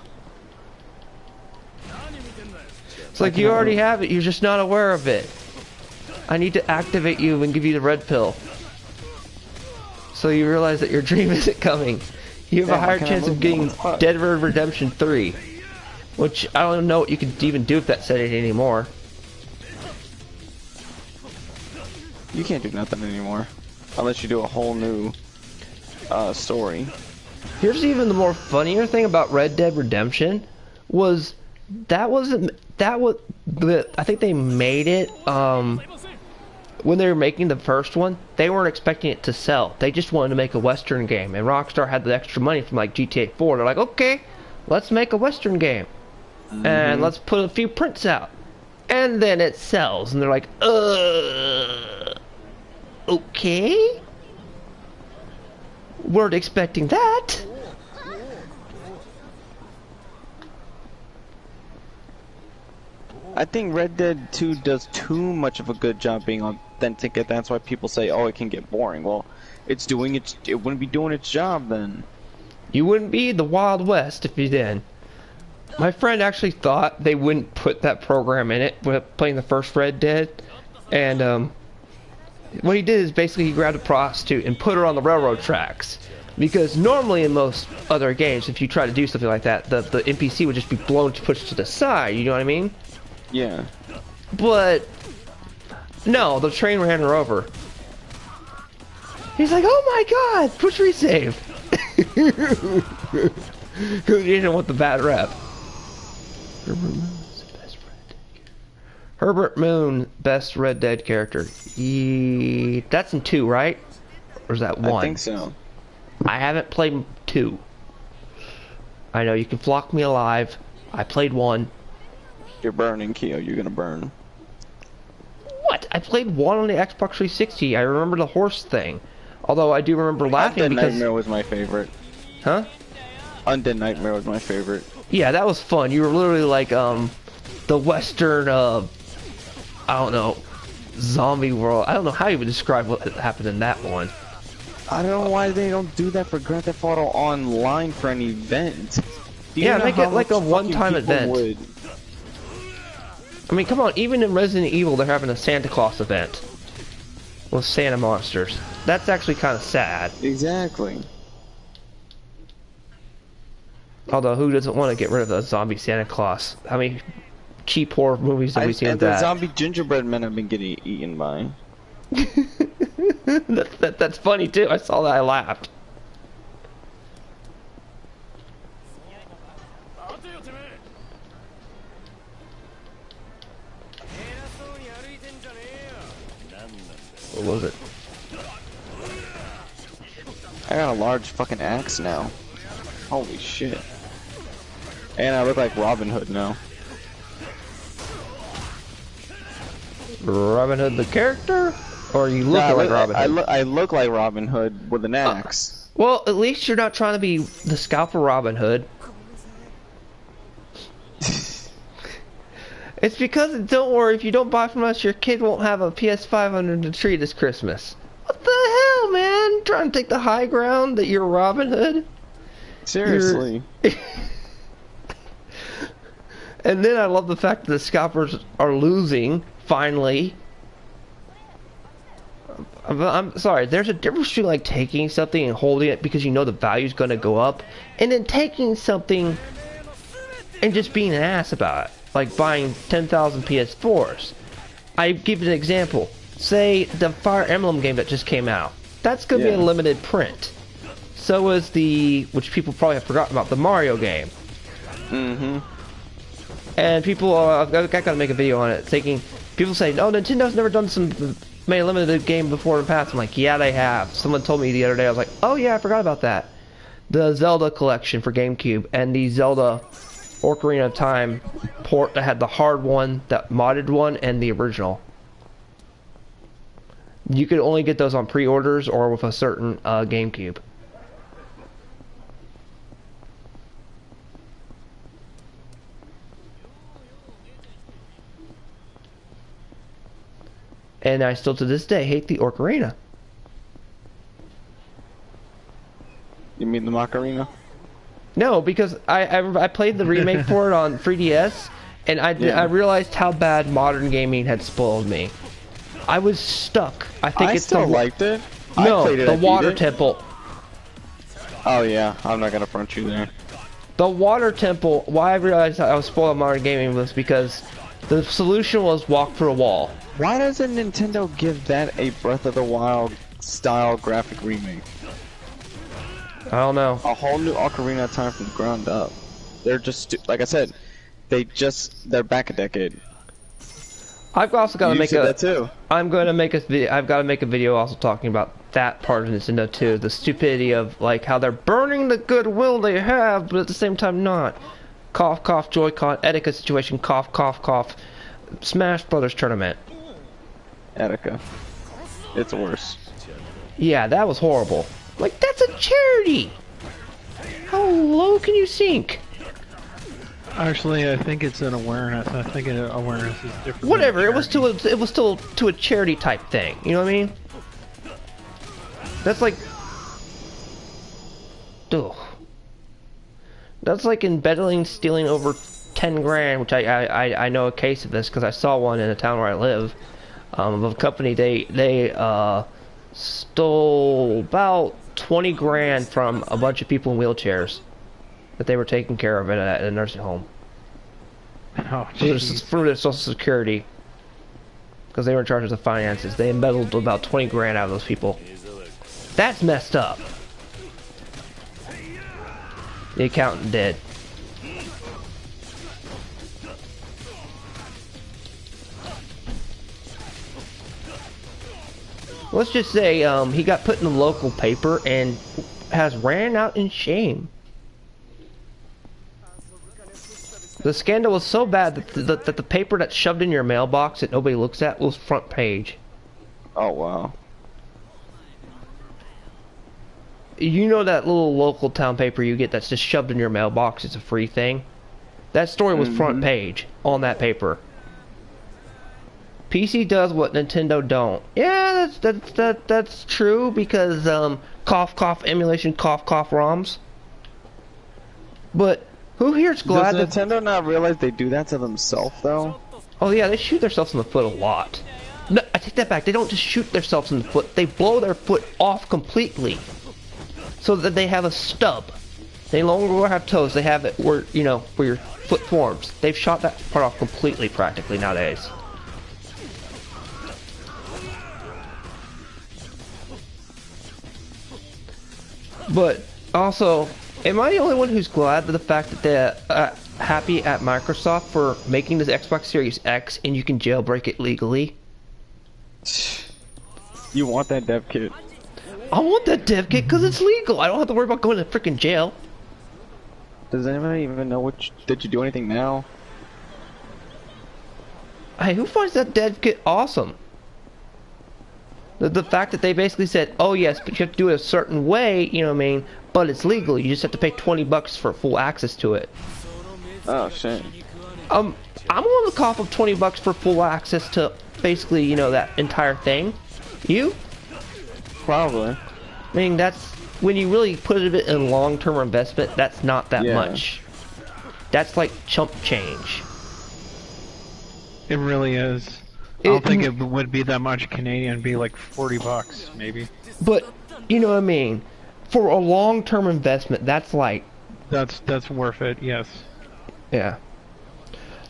It's like you already have it. You're just not aware of it. I need to activate you and give you the red pill, so you realize that your dream isn't coming. You have a higher chance of getting Dead Redemption 3. Which, I don't know what you could even do if that said it anymore.
You can't do nothing anymore. Unless you do a whole new story.
Here's even the more funnier thing about Red Dead Redemption. Was, I think they made it, when they were making the first one, they weren't expecting it to sell. They just wanted to make a Western game. And Rockstar had the extra money from like GTA 4. They're like, okay, let's make a Western game. And let's put a few prints out. And then it sells. And they're like, okay? Weren't expecting that.
I think Red Dead 2 does too much of a good job being authentic, and that's why people say, "Oh, it can get boring." Well, it's doing it. It wouldn't be doing its job then.
You wouldn't be the Wild West if you did. My friend actually thought they wouldn't put that program in it with playing the first Red Dead, and what he did is basically he grabbed a prostitute and put her on the railroad tracks. Because normally in most other games, if you try to do something like that, the NPC would just be blown to pushed to the side, you know what I mean?
Yeah.
But no, the train ran her over. He's like, oh my god, push resave. Because he didn't want the bad rep. Herbert Moon, best Red Dead character. That's in 2, right? Or is that 1?
I think so.
I haven't played 2. I know you can flock me alive. I played 1.
You're burning, Keo. You're gonna burn.
What? I played 1 on the Xbox 360. I remember the horse thing. Although I do remember laughing
Undead
because...
Nightmare was my favorite.
Huh?
Undead Nightmare was my favorite.
Yeah, that was fun. You were literally like, the Western, I don't know, zombie world. I don't know how you would describe what happened in that one.
I don't know why they don't do that for Grand Theft Auto Online for an event.
Yeah, make it like a one-time event.
Would?
I mean, come on, even in Resident Evil, they're having a Santa Claus event with Santa monsters. That's actually kind of sad.
Exactly.
Although, who doesn't want to get rid of the zombie Santa Claus? How many cheap horror movies have we seen with that?
And the zombie gingerbread men have been getting eaten by.
That's funny too. I saw that. I laughed. What was it?
I got a large fucking axe now. Holy shit. And I look like Robin Hood now.
Robin Hood the character? Or you look like Robin Hood?
I look like Robin Hood with an axe.
Well, at least you're not trying to be the scalper Robin Hood. It's because, don't worry, if you don't buy from us, your kid won't have a PS5 under the tree this Christmas. What the hell, man? Trying to take the high ground that you're Robin Hood?
Seriously.
And then I love the fact that the scalpers are losing, finally. I'm sorry, there's a difference between like taking something and holding it because you know the value's gonna go up, and then taking something and just being an ass about it. Like buying 10,000 PS4s. I give you an example. Say the Fire Emblem game that just came out. That's gonna be a limited print. So is the, which people probably have forgotten about, the Mario game.
Mm-hmm.
And people, I gotta make a video on it, thinking, people say, oh, Nintendo's never made a limited game before in the past. I'm like, yeah, they have. Someone told me the other day, I was like, oh yeah, I forgot about that. The Zelda collection for GameCube, and the Zelda Ocarina of Time port that had the hard one, that modded one, and the original. You could only get those on pre-orders or with a certain GameCube. And I still to this day hate the Ocarina.
You mean the Macarena?
No, because I played the remake for it on 3DS, and I realized how bad modern gaming had spoiled me. I was stuck. I think it's
still liked it.
No,
I played it,
the Water Temple.
Oh yeah, I'm not gonna front you there.
The Water Temple. Why I realized I was spoiled on modern gaming was because the solution was walk through a wall.
Why doesn't Nintendo give that a Breath of the Wild style graphic remake?
I don't know.
A whole new Ocarina of Time from the ground up. They're just, like I said, they're back a decade.
I've also got to make
that too.
I'm going to make a video. I've got to make a video also talking about that part of Nintendo too. The stupidity of like how they're burning the goodwill they have, but at the same time not. Cough, cough, Joy-Con, Etika situation. Cough, cough, cough. Smash Brothers tournament.
Etika. It's worse.
Yeah, that was horrible. Like, that's a charity! How low can you sink?
Actually, I think it's an awareness. I think awareness is different.
Whatever. It was still to a charity type thing. You know what I mean? That's like, ugh. That's like embezzling, stealing over 10 grand, which I know a case of this because I saw one in the town where I live. Of a company, they stole about 20 grand from a bunch of people in wheelchairs that they were taking care of at a nursing home.
Oh,
For their social security, because they were in charge of the finances. They embezzled about 20 grand out of those people. That's messed up. The accountant did. Let's just say he got put in the local paper and has ran out in shame. The scandal was so bad that the paper that's shoved in your mailbox that nobody looks at was front page.
Oh wow.
You know that little local town paper you get that's just shoved in your mailbox? It's a free thing. That story was front page on that paper. PC does what Nintendo don't. Yeah, that's true because cough cough emulation cough cough ROMs. But who here's glad
Does Nintendo not realize they do that to themselves though?
Oh yeah, they shoot themselves in the foot a lot. No, I take that back. They don't just shoot themselves in the foot. They blow their foot off completely, so that they have a stub. They no longer have toes. They have it where where your foot forms. They've shot that part off completely, practically nowadays. But also, am I the only one who's glad to the fact that they're happy at Microsoft for making this Xbox Series X and you can jailbreak it legally?
You want that dev kit?
I want that dev kit because it's legal. I don't have to worry about going to freaking jail.
Does anybody even know did you do anything now?
Hey, who finds that dev kit awesome? The fact that they basically said, oh yes, but you have to do it a certain way, you know what I mean, but it's legal. You just have to pay 20 bucks for full access to it.
Oh shit.
I'm on the cough of 20 bucks for full access to basically, that entire thing. You?
Probably.
I mean, that's when you really put it in long-term investment, that's not that much. That's like chump change.
It really is. I don't think it would be that much Canadian. It'd be like 40 bucks, maybe.
But, you know what I mean? For a long-term investment, that's like...
That's worth it, yes.
Yeah.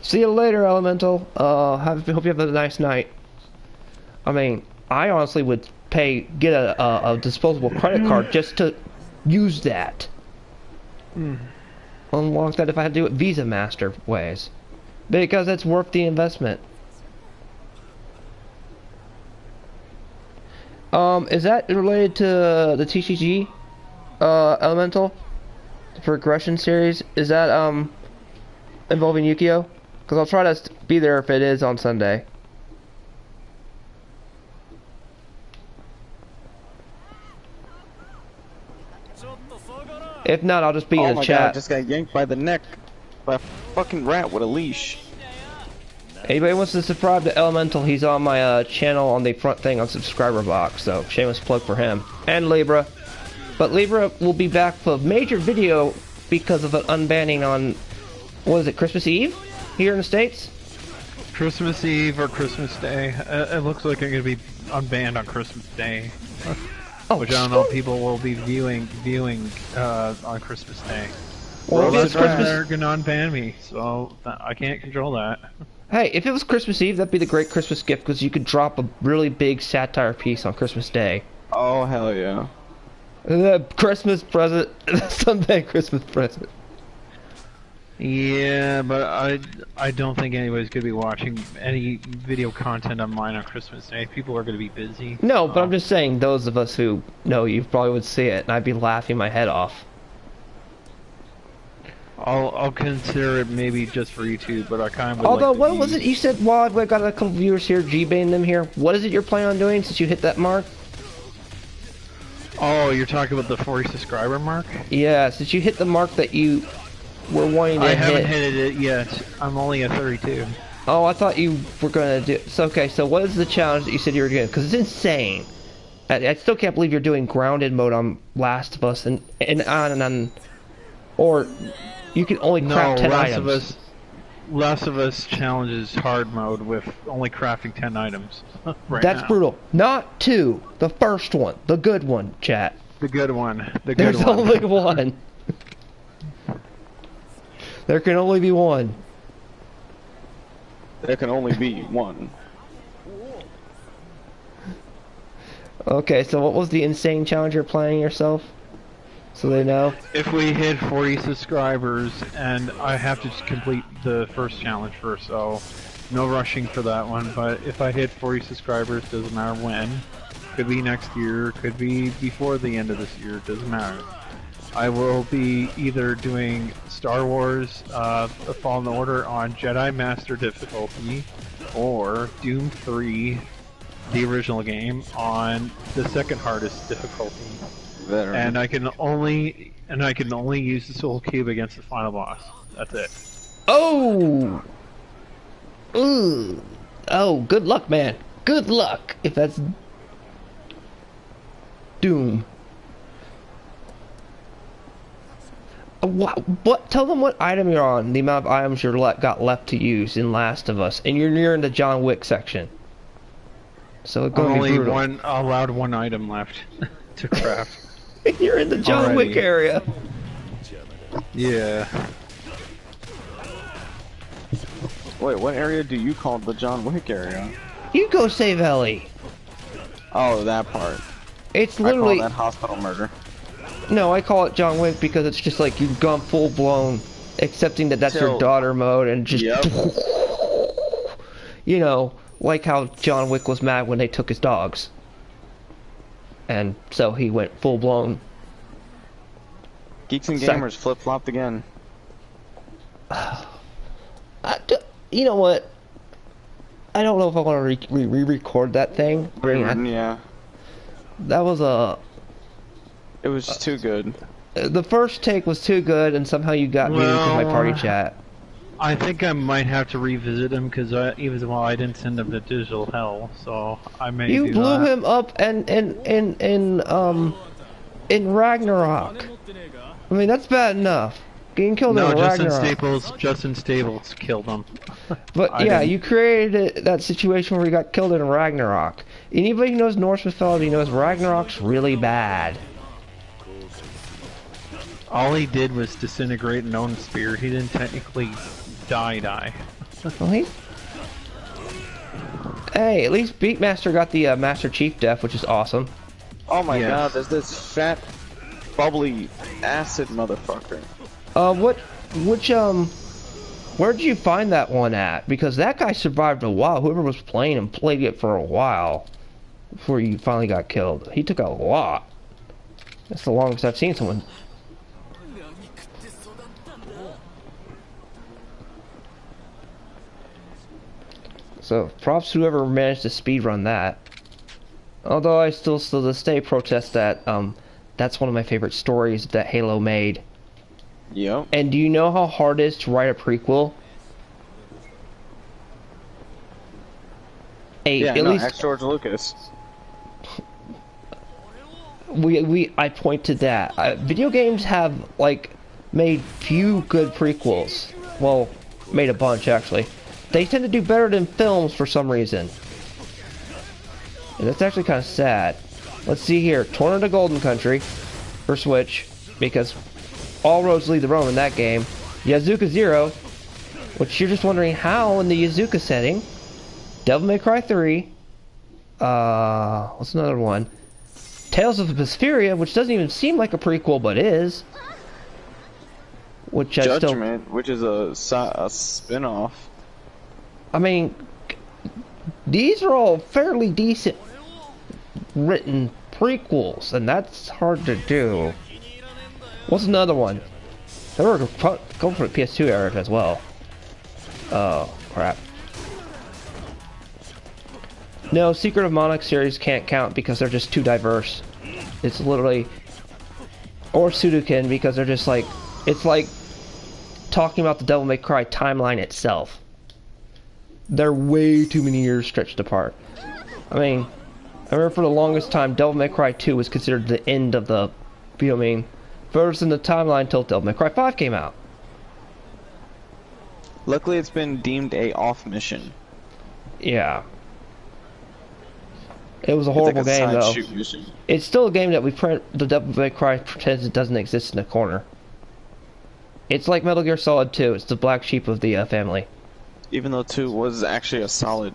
See you later, Elemental. Hope you have a nice night. I mean, I honestly would get a disposable credit card just to use that. Unlock that if I had to do it Visa Master ways. Because it's worth the investment. Is that related to the TCG, Elemental? The Progression series? Is that, involving Yukio? Because I'll try to be there if it is on Sunday. If not, I'll just be in the chat.
God, I just got yanked by the neck by a fucking rat with a leash.
Anybody wants to subscribe to Elemental, he's on my channel on the front thing on subscriber box, so shameless plug for him. And Libra. But Libra will be back for a major video because of an unbanning on, what is it, Christmas Eve? Here in the States?
Christmas Eve or Christmas Day. It looks like I'm going to be unbanned on Christmas Day. Which I don't know if people will be viewing on Christmas Day.
Well, if it's Christmas,
they're going to unban me, so I can't control that.
Hey, if it was Christmas Eve, that'd be the great Christmas gift because you could drop a really big satire piece on Christmas Day.
Oh, hell yeah.
The Christmas present, Sunday Christmas present.
Yeah, but I don't think anybody's going to be watching any video content of mine on Christmas Day. People are going to be busy.
No, but I'm just saying those of us who know you probably would see it, and I'd be laughing my head off.
I'll consider it maybe just for YouTube, but I kind of would
Although,
like
what was it you said? Well, I've got a couple viewers here, G-Bane them here. What is it you're planning on doing since you hit that mark?
Oh, you're talking about the 40 subscriber mark?
Yeah, since you hit the mark that you were wanting to
I
hit.
haven't hit it yet. I'm only at 32.
Oh, I thought you were gonna do. So okay, so what is the challenge that you said you were doing? Because it's insane. I still can't believe you're doing grounded mode on Last of Us and on and on. Or you can only craft 10 items.
Last of Us challenges hard mode with only crafting 10 items.
That's brutal. Not 2. The first one. The good one, chat.
The good one.
There's only one. There can only be one.
There can only be one.
Okay, so what was the insane challenge you're playing yourself? So they know?
If we hit 40 subscribers, and I have to complete the first challenge first, so no rushing for that one, but if I hit 40 subscribers, doesn't matter when. Could be next year, could be before the end of this year, doesn't matter. I will be either doing Star Wars The Fallen Order on Jedi Master difficulty, or Doom 3, the original game, on the second hardest difficulty. And I can only use the Soul Cube against the final boss. That's it.
Oh! Ooh. Oh, good luck, man. Good luck, if that's Doom. What? Tell them what item you're on, the amount of items you're got left to use in Last of Us, and you're near in the John Wick section. So it's going to be brutal.
Allowed one item left to craft.
You're in the John Wick area.
Yeah.
Wait, what area do you call the John Wick area?
You go save Ellie.
Oh, that part.
It's literally...
I call that hospital murder.
No, I call it John Wick because it's just like you've gone full-blown accepting that that's your daughter mode and just... Yep. You know, like how John Wick was mad when they took his dogs. And so he went full-blown.
Geeks and Gamers flip-flopped again.
You know what? I don't know if I want to re-record that thing.
Yeah.
That was a...
It was just too good.
The first take was too good, and somehow you got me into my party chat.
I think I might have to revisit him because even though I didn't send him to digital hell, so I may.
You blew him up in Ragnarok. I mean, that's bad enough. Getting killed in Ragnarok.
Justin Staples killed him.
But yeah, you created that situation where he got killed in Ragnarok. Anybody who knows Norse mythology knows Ragnarok's really bad.
All he did was disintegrate an own spear. He didn't technically die.
Well, hey, at least Beatmaster got the Master Chief death, which is awesome.
Oh my god, there's this fat, bubbly acid motherfucker.
Where'd you find that one at? Because that guy survived a while. Whoever was playing him played it for a while before he finally got killed. He took a lot. That's the longest I've seen someone. So, props to whoever managed to speedrun that. Although I still to this day protest that, that's one of my favorite stories that Halo made.
Yep.
And do you know how hard it is to write a prequel?
At least George Lucas.
I point to that. Video games have, like, made few good prequels. Well, made a bunch, actually. They tend to do better than films for some reason. And that's actually kind of sad. Let's see here. Torn to Golden Country for Switch, because all roads lead to Rome in that game. Yakuza 0, which you're just wondering how in the Yakuza setting. Devil May Cry 3. What's another one? Tales of Vesperia, which doesn't even seem like a prequel, but is. Which
Judgment, which is a spin-off.
I mean, these are all fairly decent written prequels, and that's hard to do. What's another one? They were going for the PS2 era as well. Oh, crap. No, Secret of Monarch series can't count because they're just too diverse. It's literally... Or Sudoku because they're just like... It's like talking about the Devil May Cry timeline itself. They're way too many years stretched apart. I mean, I remember for the longest time, Devil May Cry 2 was considered the end of the, you know what I mean, first in the timeline until Devil May Cry 5 came out.
Luckily, it's been deemed a off mission.
Yeah. It was a horrible game, though. It's still a game that the Devil May Cry pretends it doesn't exist in the corner. It's like Metal Gear Solid 2. It's the black sheep of the family.
Even though 2 was actually a solid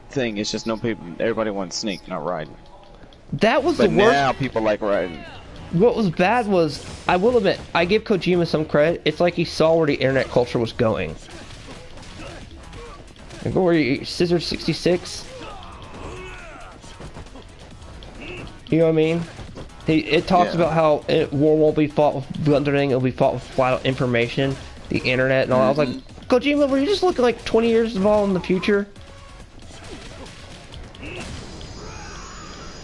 thing, it's just everybody wants Snake, not Raiden.
That was
but
the worst.
Now people like Raiden.
What was bad was, I will admit, I give Kojima some credit. It's like he saw where the internet culture was going. Like, where Scissor 66. You know what I mean? It talks about how war won't be fought with blundering, it'll be fought with flat out information, the internet and all. I was like, Kojima, were you just looking like 20 years involved in the future?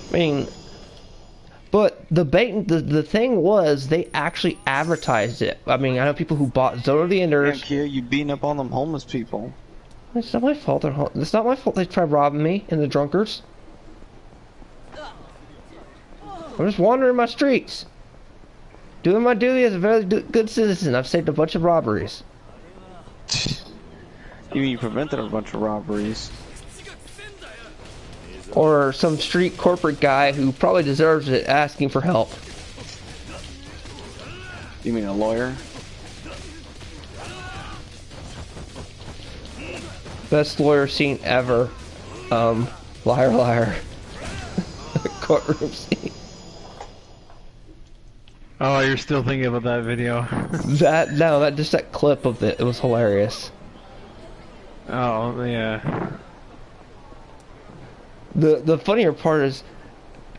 I mean, but the thing was, they actually advertised it. I mean, I know people who bought Zone of the Enders.
Yeah, you beating up on them homeless people.
It's not my fault. It's not my fault they tried robbing me and the drunkards. I'm just wandering my streets, doing my duty as a very good citizen. I've saved a bunch of robberies.
You mean you prevented a bunch of robberies?
Or some street corporate guy who probably deserves it asking for help.
You mean a lawyer?
Best lawyer scene ever. Liar, liar. Courtroom scene.
Oh, you're still thinking about that video?
That clip of it was hilarious.
Oh, yeah.
The funnier part is,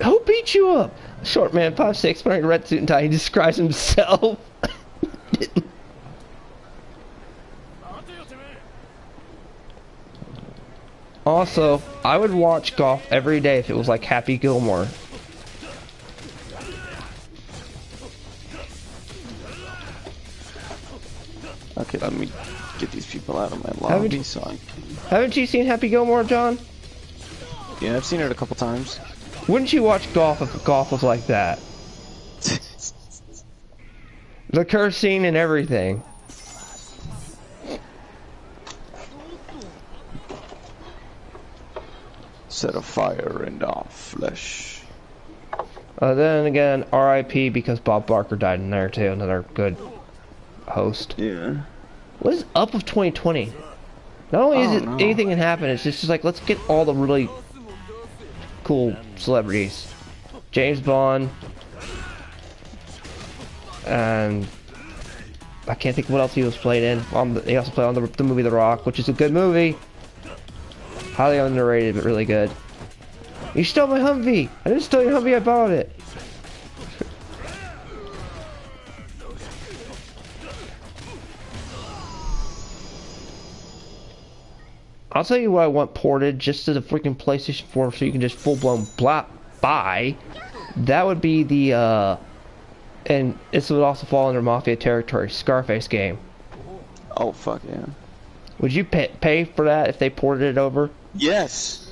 who beat you up? Short man, 5'6", wearing a red suit and tie. He describes himself. Also, I would watch golf every day if it was like Happy Gilmore.
Okay, let me get these people out of my lobby
Haven't you seen Happy Gilmore, John?
Yeah, I've seen it a couple times.
Wouldn't you watch golf if golf was like that? The curse scene and everything.
Set a fire in our flesh.
Then again, R.I.P. because Bob Barker died in there too. Another good host.
Yeah.
What is up with 2020? Not only is it anything can happen, it's just like, let's get all the really cool celebrities. James Bond. And I can't think of what else he was played in. He also played on the movie The Rock, which is a good movie. Highly underrated, but really good. You stole my Humvee! I didn't steal your Humvee, I bought it! I'll tell you what I want ported just to the freaking PlayStation 4 so you can just full-blown buy. That would be the, and this would also fall under Mafia territory, Scarface game.
Oh, fuck yeah.
Would you pay for that if they ported it over?
Yes!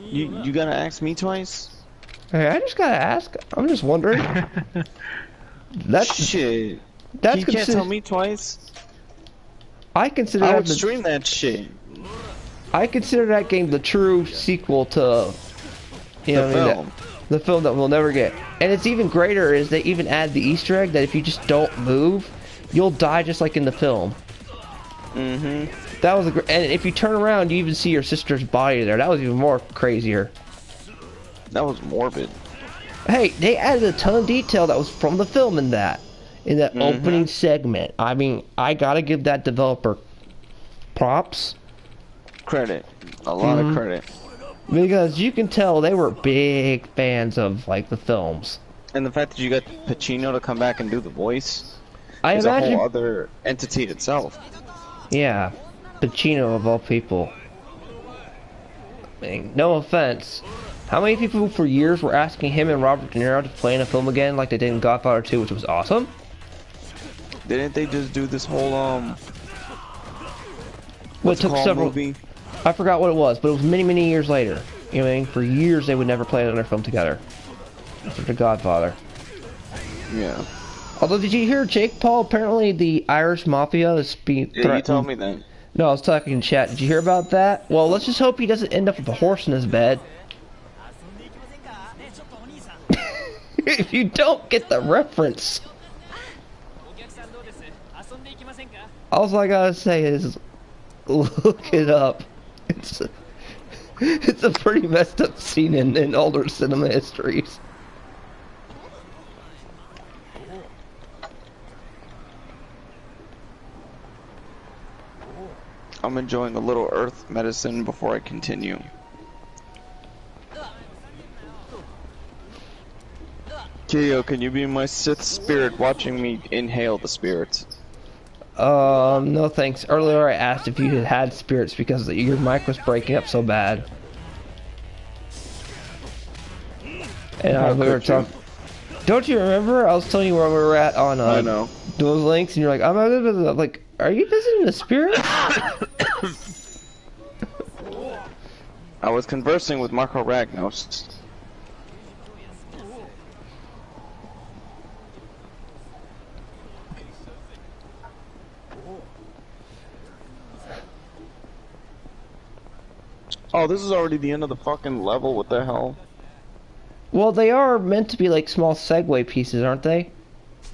You gotta ask me twice?
Hey, I just gotta ask. I'm just wondering.
Shit.
That's
you can't tell me twice?
I consider
I would stream that shit.
I consider that game the true sequel to the film that we'll never get. And it's even greater is they even add the Easter egg that if you just don't move, you'll die just like in the film.
Mm-hmm.
That was and if you turn around, you even see your sister's body there. That was even more crazier.
That was morbid.
Hey, they added a ton of detail that was from the film in that opening segment. I mean, I gotta give that developer props.
Credit. A lot of credit.
Because you can tell they were big fans of, like, the films.
And the fact that you got Pacino to come back and do the voice
is
a whole other entity itself.
Yeah. Pacino of all people. I mean, no offense. How many people for years were asking him and Robert De Niro to play in a film again like they did in Godfather 2, which was awesome?
Didn't they just do this whole
Well, it
what's it
took
called
several.
movie?
I forgot what it was, but it was many, many years later. You know what I mean? For years they would never play another film together. After The Godfather.
Yeah.
Although, did you hear Jake Paul? Apparently, the Irish Mafia is being threatened.
Yeah, you told me that.
No, I was talking in chat. Did you hear about that? Well, let's just hope he doesn't end up with a horse in his bed. If you don't get the reference. All I gotta say is, look it up. It's a pretty messed up scene in older cinema histories.
I'm enjoying a little earth medicine before I continue. Kyo, can you be my Sith spirit watching me inhale the spirits?
No thanks. Earlier I asked if you had spirits because your mic was breaking up so bad. And we were talking. Don't you remember? I was telling you where we were at on
I know.
those links, and you're like, I'm like, are you visiting the spirits?
I was conversing with Marco Ragnos. Oh, this is already the end of the fucking level. What the hell?
Well, they are meant to be like small segue pieces, aren't they?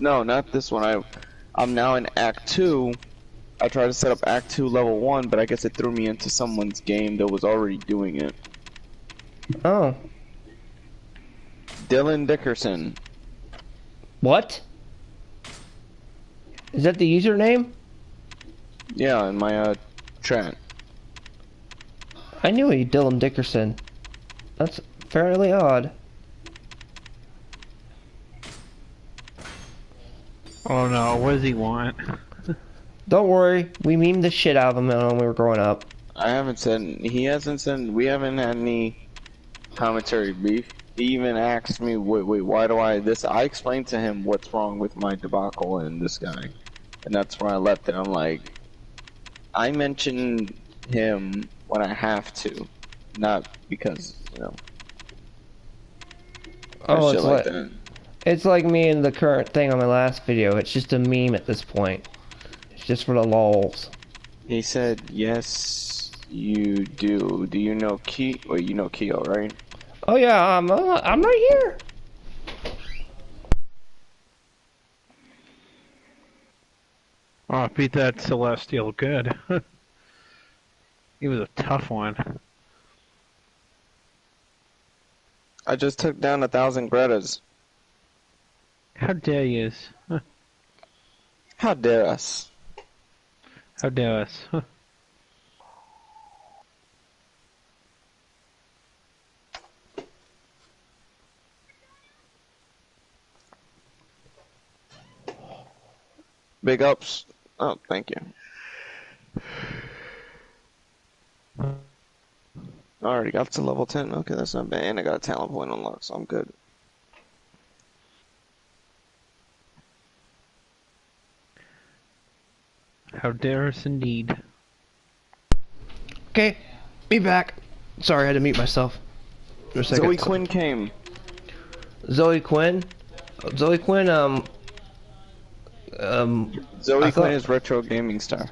No, not this one. I'm now in Act 2. I tried to set up Act 2 Level 1, but I guess it threw me into someone's game that was already doing it.
Oh.
Dylan Dickerson.
What? Is that the username?
Yeah, in my chat.
I knew he, Dylan Dickerson. That's fairly odd.
Oh no, what does he want?
Don't worry, we memed the shit out of him when we were growing up.
I haven't said, he hasn't said, we haven't had any commentary beef. He even asked me, wait, why do I explained to him what's wrong with my debacle and this guy. And that's where I left it. I'm like, I mention him when I have to, not because, you know.
Oh,
shit
it's
like
like
that.
it's like me and the current thing on my last video. It's just a meme at this point. It's just for the lols.
He said, yes, you do. Do you know Well, you know Keo, right?
Oh yeah, I'm right here.
Oh, I beat that Celestial good. He was a tough one.
I just took down 1,000 Gretas.
How dare you?
How dare us?
How dare us?
Big ups. Oh, thank you. I already got to level 10. Okay, that's not bad. And I got a talent point unlocked, so I'm good.
How dare us indeed.
Okay, me back. Sorry, I had to mute myself. For a second.
Zoe Quinn came.
Zoe Quinn? Zoe Quinn,
Zoe Quinn is Retro Gaming Star.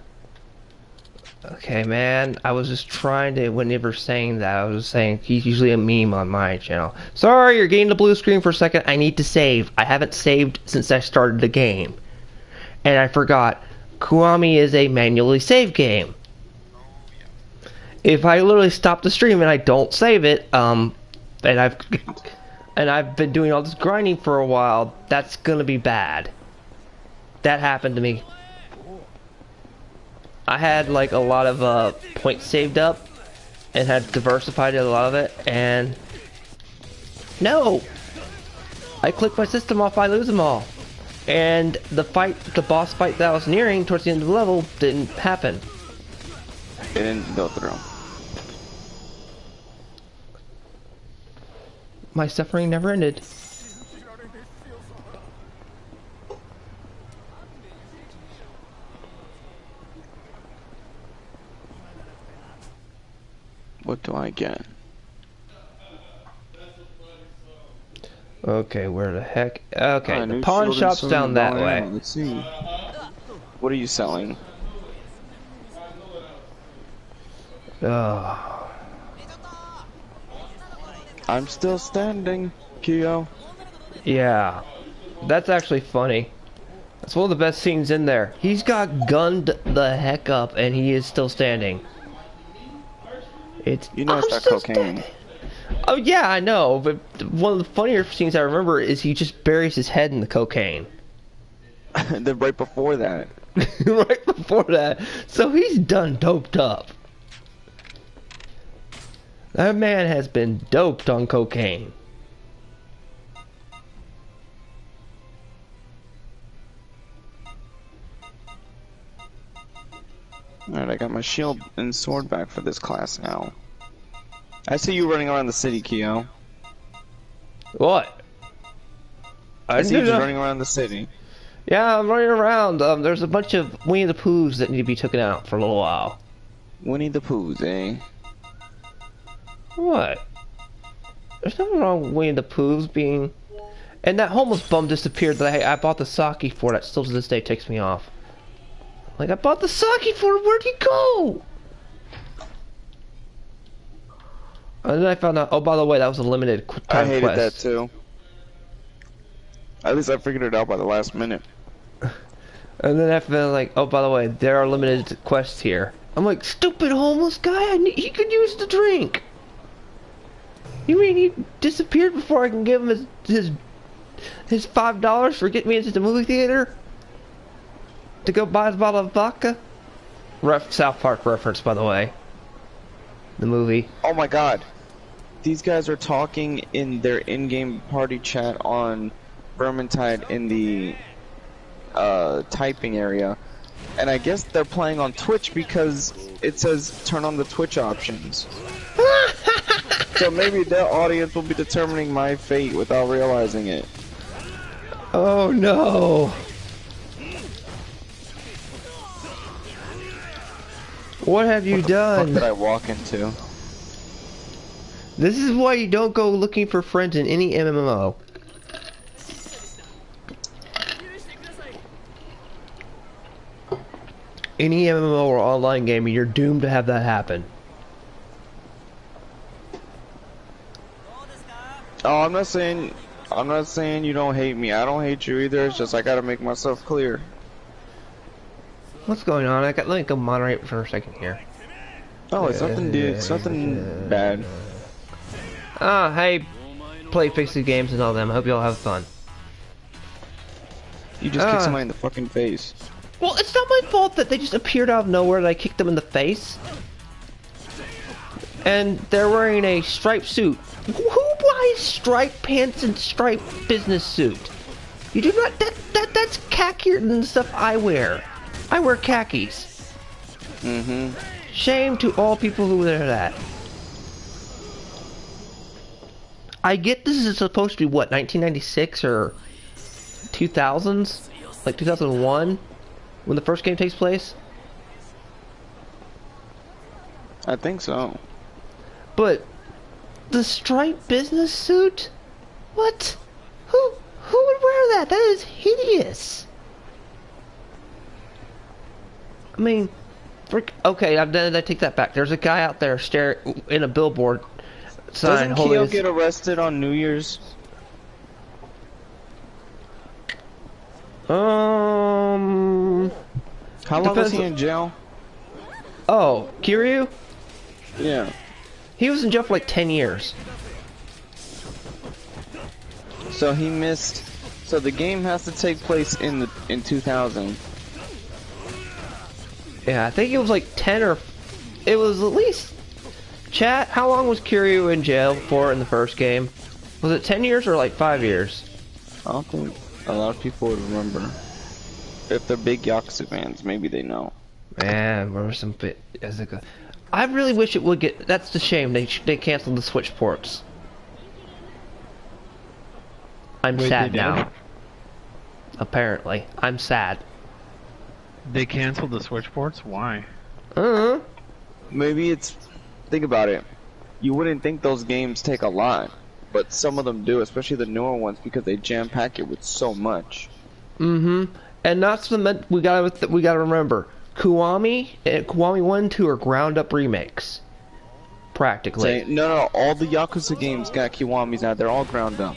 Okay, man, I was just trying to, whenever saying that, I was saying he's usually a meme on my channel. Sorry, you're getting the blue screen for a second. I need to save. I haven't saved since I started the game. And I forgot, Kiwami is a manually save game. If I literally stop the stream and I don't save it, and I've been doing all this grinding for a while, that's gonna be bad. That happened to me. I had like a lot of points saved up and had diversified a lot of it, and no, I clicked my system off, I lose them all, and the boss fight that I was nearing towards the end of the level didn't happen.
It didn't go through.
My suffering never ended.
What do I get?
Okay, where the heck? Okay, the
new
pawn
shield and
shop's
sword
down
and
that
bow and
way.
arrow. Let's see. What are you selling?
Oh.
I'm still standing, Kyo.
Yeah, that's actually funny. That's one of the best scenes in there. He's got gunned the heck up, and he is still standing. It's
You know it's that
still
cocaine.
standing. Oh yeah, I know, but one of the funnier scenes I remember is he just buries his head in the cocaine.
Then right before that.
Right before that, so he's done doped up. That man has been doped on cocaine.
Alright, I got my shield and sword back for this class now. I see you running around the city, Kyo.
What?
I see you just
know.
running around the city.
Yeah, I'm running around. There's a bunch of Winnie the Poohs that need to be taken out for a little while.
Winnie the Poohs, eh?
What? There's nothing wrong with Winnie the Poohs being... And that homeless bum disappeared that I bought the sake for. That still to this day takes me off. Like, I bought the sake for him. Where'd he go? And then I found out, oh, by the way, that was a limited time quest.
I hated that too. At least I figured it out by the last minute.
And then I found like, oh, by the way, there are limited quests here. I'm like, stupid homeless guy, he could use the drink. You mean he disappeared before I can give him his $5 for getting me into the movie theater? To go buy his bottle of vodka? South Park reference, by the way. The movie.
Oh my god. These guys are talking in their in-game party chat on Vermintide in the typing area. And I guess they're playing on Twitch because it says turn on the Twitch options. So maybe their audience will be determining my fate without realizing it.
Oh no! What have you done?
What did I walk into?
This is why you don't go looking for friends in any MMO. Any MMO or online gaming, you're doomed to have that happen.
Oh, I'm not saying you don't hate me. I don't hate you either. It's just I gotta make myself clear.
What's going on? Let me go moderate for a second here.
Oh, it's nothing, dude. It's nothing bad.
Ah, hey, play Pixie games and all them. I hope you all have fun.
You just kicked somebody in the fucking face.
Well, it's not my fault that they just appeared out of nowhere and I kicked them in the face. And they're wearing a striped suit. Who buys striped pants and striped business suit? You do not. That's khaki than the stuff I wear. I wear khakis.
Mm-hmm.
Shame to all people who wear that. I get this is supposed to be what, 1996 or 2000s, like 2001, when the first game takes place.
I think so.
But the striped business suit? What? Who would wear that? That is hideous. I mean, okay, I take that back. There's a guy out there staring in a billboard sign.
Doesn't Kyo get arrested on New Year's?
How
long was he in jail?
Oh, Kiryu?
Yeah.
He was in jail for like 10 years.
So he missed. So the game has to take place in 2000.
Yeah, I think it was like 10 or... It was at least... Chat, how long was Kiryu in jail for in the first game? Was it 10 years or like 5 years?
I don't think a lot of people would remember. If they're big Yakuza fans, maybe they know.
Man, there was some bit... I really wish it would get... That's the shame. They canceled the Switch ports. I'm sad now. Apparently. I'm sad.
They canceled the Switch ports? Why?
Maybe it's... Think about it. you wouldn't think those games take a lot, but some of them do, especially the newer ones, because they jam pack it with so much.
Mm-hmm. And that's we gotta remember. Kiwami and Kiwami 1 and 2 are ground up remakes. Practically.
No, all the Yakuza games got Kiwamis now. They're all ground up.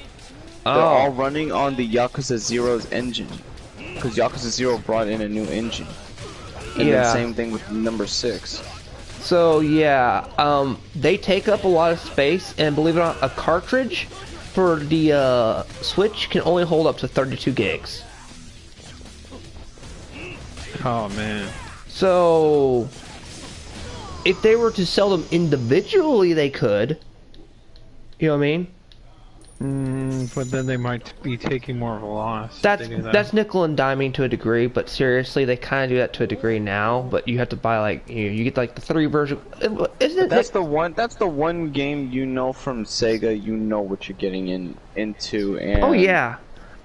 They're all running on the Yakuza 0's engine. Because Yakuza 0 brought in a new engine. And the same thing with number 6.
So yeah, they take up a lot of space, and believe it or not, a cartridge for the Switch can only hold up to 32 gigs.
Oh man.
So if they were to sell them individually, they could. You know what I mean?
But then they might be taking more of a loss.
That's nickel and diming to a degree, but seriously, they kind of do that to a degree now. But you have to buy like you get like the 3 version. Isn't it?
That's the one game you know from Sega. You know what you're getting into. And
oh yeah,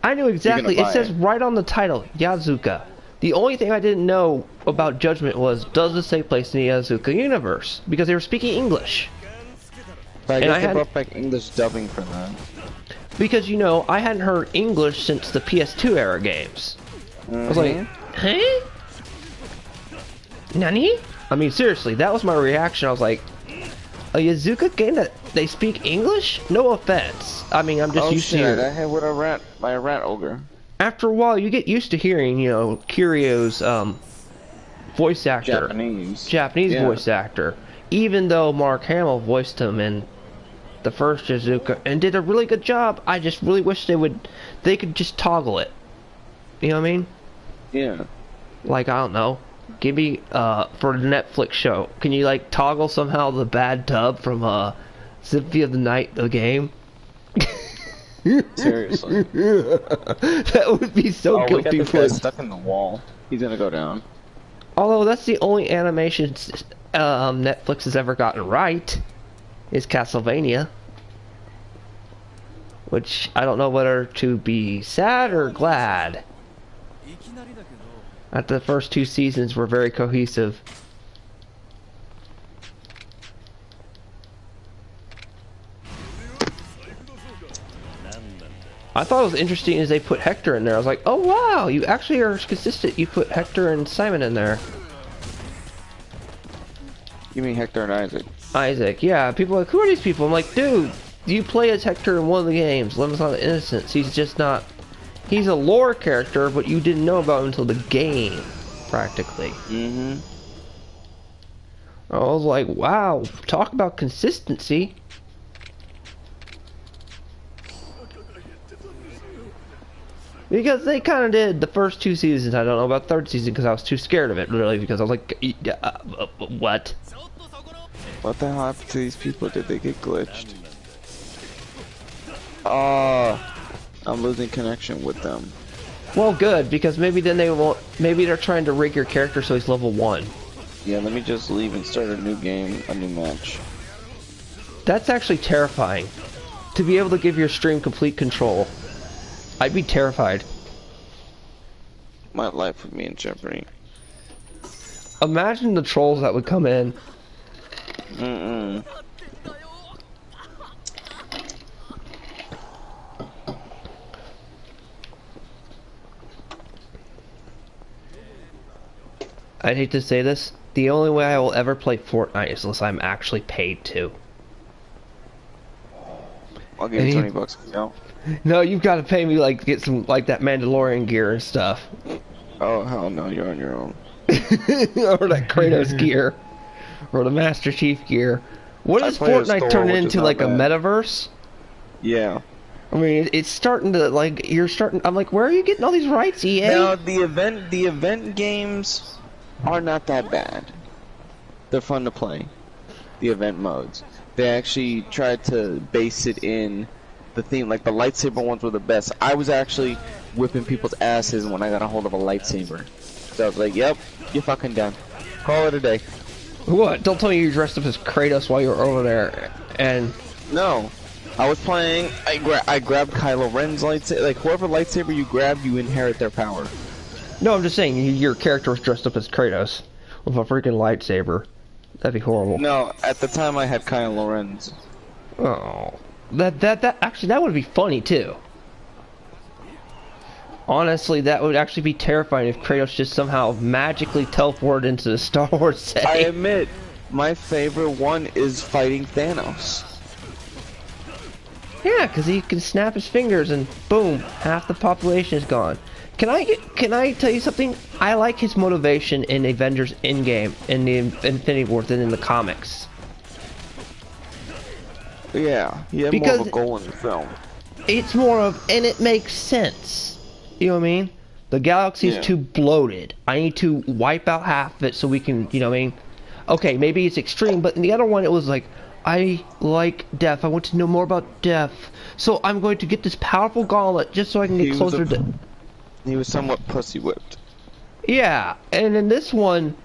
I knew exactly. It says right on the title, Yakuza. The only thing I didn't know about Judgment was, does this take place in the Yakuza universe? Because they were speaking English.
But I guess they brought back English dubbing for that.
Because, you know, I hadn't heard English since the PS2 era games. I was like, huh? Nani? I mean, seriously, that was my reaction. I was like, a Yakuza game that they speak English? No offense. I mean, I'm just used to hearing.
I had with my rat ogre.
After a while, you get used to hearing, you know, Kiryo's voice actor. Japanese voice actor. Even though Mark Hamill voiced him in the first Yakuza and did a really good job, I just really wish they could just toggle it. You know what I mean?
Yeah.
Like, I don't know. Give me, for the Netflix show, can you, like, toggle somehow the bad dub from, Symphony of the Night, the game?
Seriously.
That would be so guilty.
We got this guy stuck in the wall. He's gonna go down.
Although that's the only animation Netflix has ever gotten right, is Castlevania. Which I don't know whether to be sad or glad. After the first 2 seasons were very cohesive. I thought it was interesting as they put Hector in there. I was like, oh wow, you actually are consistent. You put Hector and Simon in there.
You mean Hector and Isaac?
Isaac, yeah. People are like, who are these people? I'm like, dude, you play as Hector in one of the games. Lemons on the Innocence. He's just not... He's a lore character, but you didn't know about him until the game, practically.
Mm-hmm.
I was like, wow, talk about consistency. Because they kind of did the first 2 seasons. I don't know about the 3rd season because I was too scared of it, really, because I was like, what?
What the hell happened to these people? Did they get glitched? I'm losing connection with them.
Well, good, because maybe then they won't... Maybe they're trying to rig your character so he's level 1.
Yeah, let me just leave and start a new game, a new match.
That's actually terrifying. To be able to give your stream complete control. I'd be terrified.
My life would be in jeopardy.
Imagine the trolls that would come in. I'd hate to say this. The only way I will ever play Fortnite is unless I'm actually paid to.
I'll give you 20 bucks if you don't.
No, you've got to pay me like get some like that Mandalorian gear and stuff.
Oh hell no, you're on your own.
Or that Kratos gear, or the Master Chief gear. What is Fortnite turning into, like a metaverse?
Yeah.
I mean, it's starting to like you're starting. I'm like, where are you getting all these rights, EA?
Now the event games are not that bad. They're fun to play. The event modes. They actually tried to base it in the theme, like the lightsaber ones were the best. I was actually whipping people's asses when I got a hold of a lightsaber. So I was like, yep, you're fucking done. Call it a day.
What? Don't tell me you dressed up as Kratos while you were over there, and...
No. I was playing, I grabbed Kylo Ren's lightsaber, like whoever lightsaber you grab, you inherit their power.
No, I'm just saying, your character was dressed up as Kratos with a freaking lightsaber. That'd be horrible.
No, at the time I had Kylo Ren's.
Oh, that actually that would be funny too. Honestly, that would actually be terrifying if Kratos just somehow magically teleported into the Star Wars setting.
I admit, my favorite one is fighting Thanos.
Yeah, because he can snap his fingers and boom, half the population is gone. Can I tell you something? I like his motivation in Avengers Endgame, in the Infinity War, than in the comics.
Yeah, he had more of a goal in the film.
It's more of, and it makes sense. You know what I mean? The galaxy is too bloated. I need to wipe out half of it so we can, you know what I mean? Okay, maybe it's extreme, but in the other one it was like, I like death. I want to know more about death. So I'm going to get this powerful gauntlet just so I can get closer to...
He was somewhat pussy whipped.
Yeah, and in this one,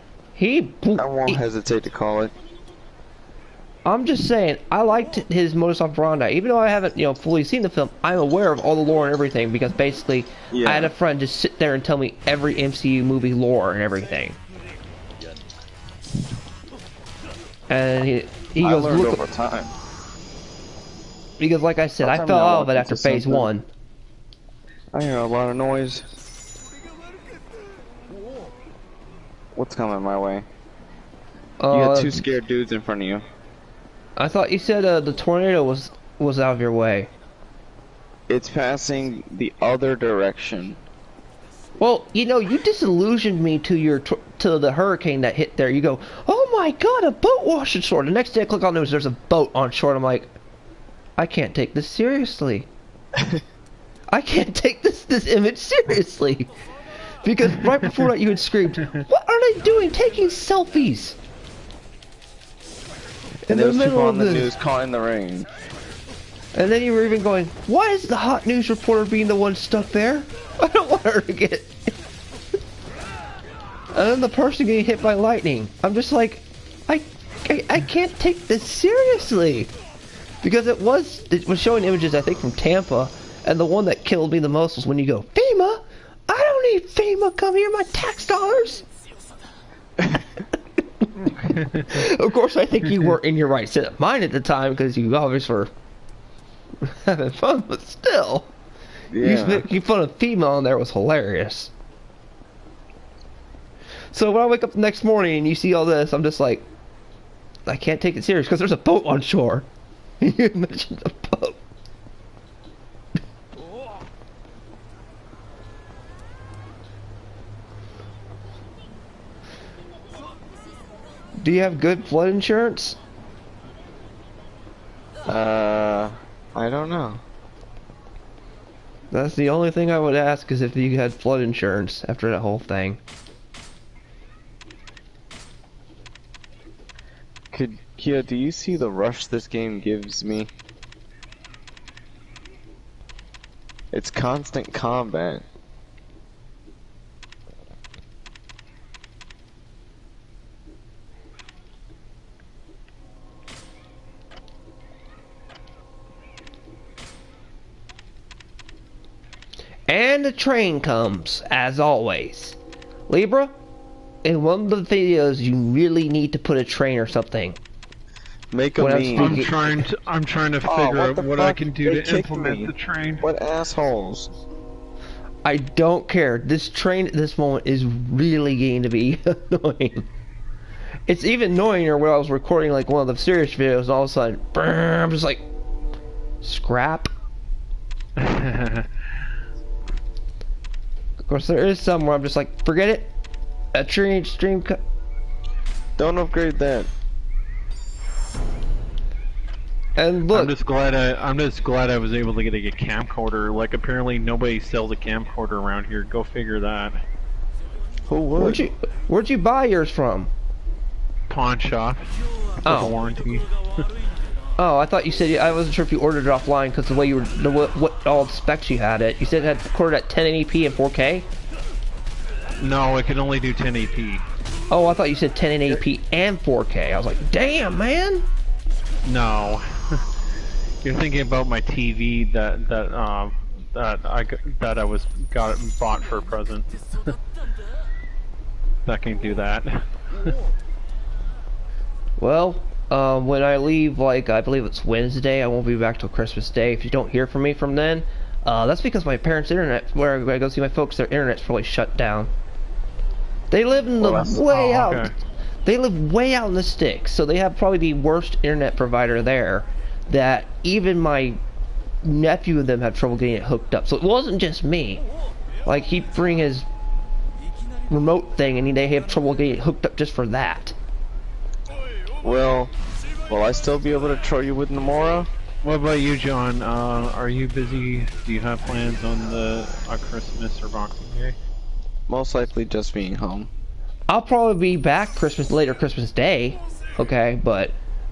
I
won't hesitate to call it.
I'm just saying, I liked his modus operandi. Even though I haven't, you know, fully seen the film, I'm aware of all the lore and everything because basically, I had a friend just sit there and tell me every MCU movie lore and everything. And he goes,
look over time.
Because like I said, I fell out of it after phase 1.
I hear a lot of noise. What's coming my way? You got 2 scared dudes in front of you.
I thought you said the tornado was out of your way.
It's passing the other direction.
Well, you know, you disillusioned me to the hurricane that hit there. You go, oh my god, a boat washed ashore. The next day I click on news, there's a boat on shore. I'm like, I can't take this seriously. I can't take this image seriously. Because right before that you had screamed, what are they doing taking selfies?
And there was people on the news caught in the rain.
And then you were even going, why is the hot news reporter being the one stuck there? I don't want her to get... And then the person getting hit by lightning. I'm just like, I can't take this seriously. Because it was showing images, I think, from Tampa. And the one that killed me the most was when you go, FEMA? I don't need FEMA, come here, my tax dollars. Of course, I think you were in your right set of mind at the time because you obviously were having fun, but still, you making fun of FEMA on there was hilarious. So when I wake up the next morning and you see all this, I'm just like, I can't take it serious because there's a boat on shore. You mentioned a boat. Do you have good flood insurance?
I don't know.
That's the only thing I would ask is if you had flood insurance after that whole thing.
Kia, do you see the rush this game gives me? It's constant combat.
And the train comes, as always. Libra, in one of the videos, you really need to put a train or something.
Make a meme.
I'm trying to figure out what I can do to implement the train.
What assholes?
I don't care. This train at this moment is really getting to be annoying. It's even annoyinger when I was recording like one of the serious videos and all of a sudden, brrr, I'm just like, scrap. Of course, there is some where I'm just like, forget it. A train stream cut.
Don't upgrade that.
And look,
I'm just glad I was able to get a camcorder. Like apparently nobody sells a camcorder around here. Go figure that.
Who would?
Where'd you buy yours from?
Pawn shop.
Oh.
Warranty.
Oh, I thought you said I wasn't sure if you ordered it offline because the way you were, what all the specs you had it. You said it had recorded at 1080p and 4K.
No, it can only do 1080p.
Oh, I thought you said 1080p and 4K. I was like, damn, man.
No, you're thinking about my TV that I bought for a present. That can do that.
Well, when I leave, like, I believe it's Wednesday, I won't be back till Christmas Day. If you don't hear from me from then, that's because my parents' internet, where I go see my folks, their internet's probably shut down. They live in the way out.
Okay.
They live way out in the sticks, so they have probably the worst internet provider there. That even my nephew and them had trouble getting it hooked up. So it wasn't just me. Like, he'd bring his remote thing, and they have trouble getting it hooked up just for that.
Well, will I still be able to troll you with Nomura?
What about you, John? Are you busy? Do you have plans on Christmas or Boxing Day?
Most likely just being home.
I'll probably be back later Christmas Day, okay, but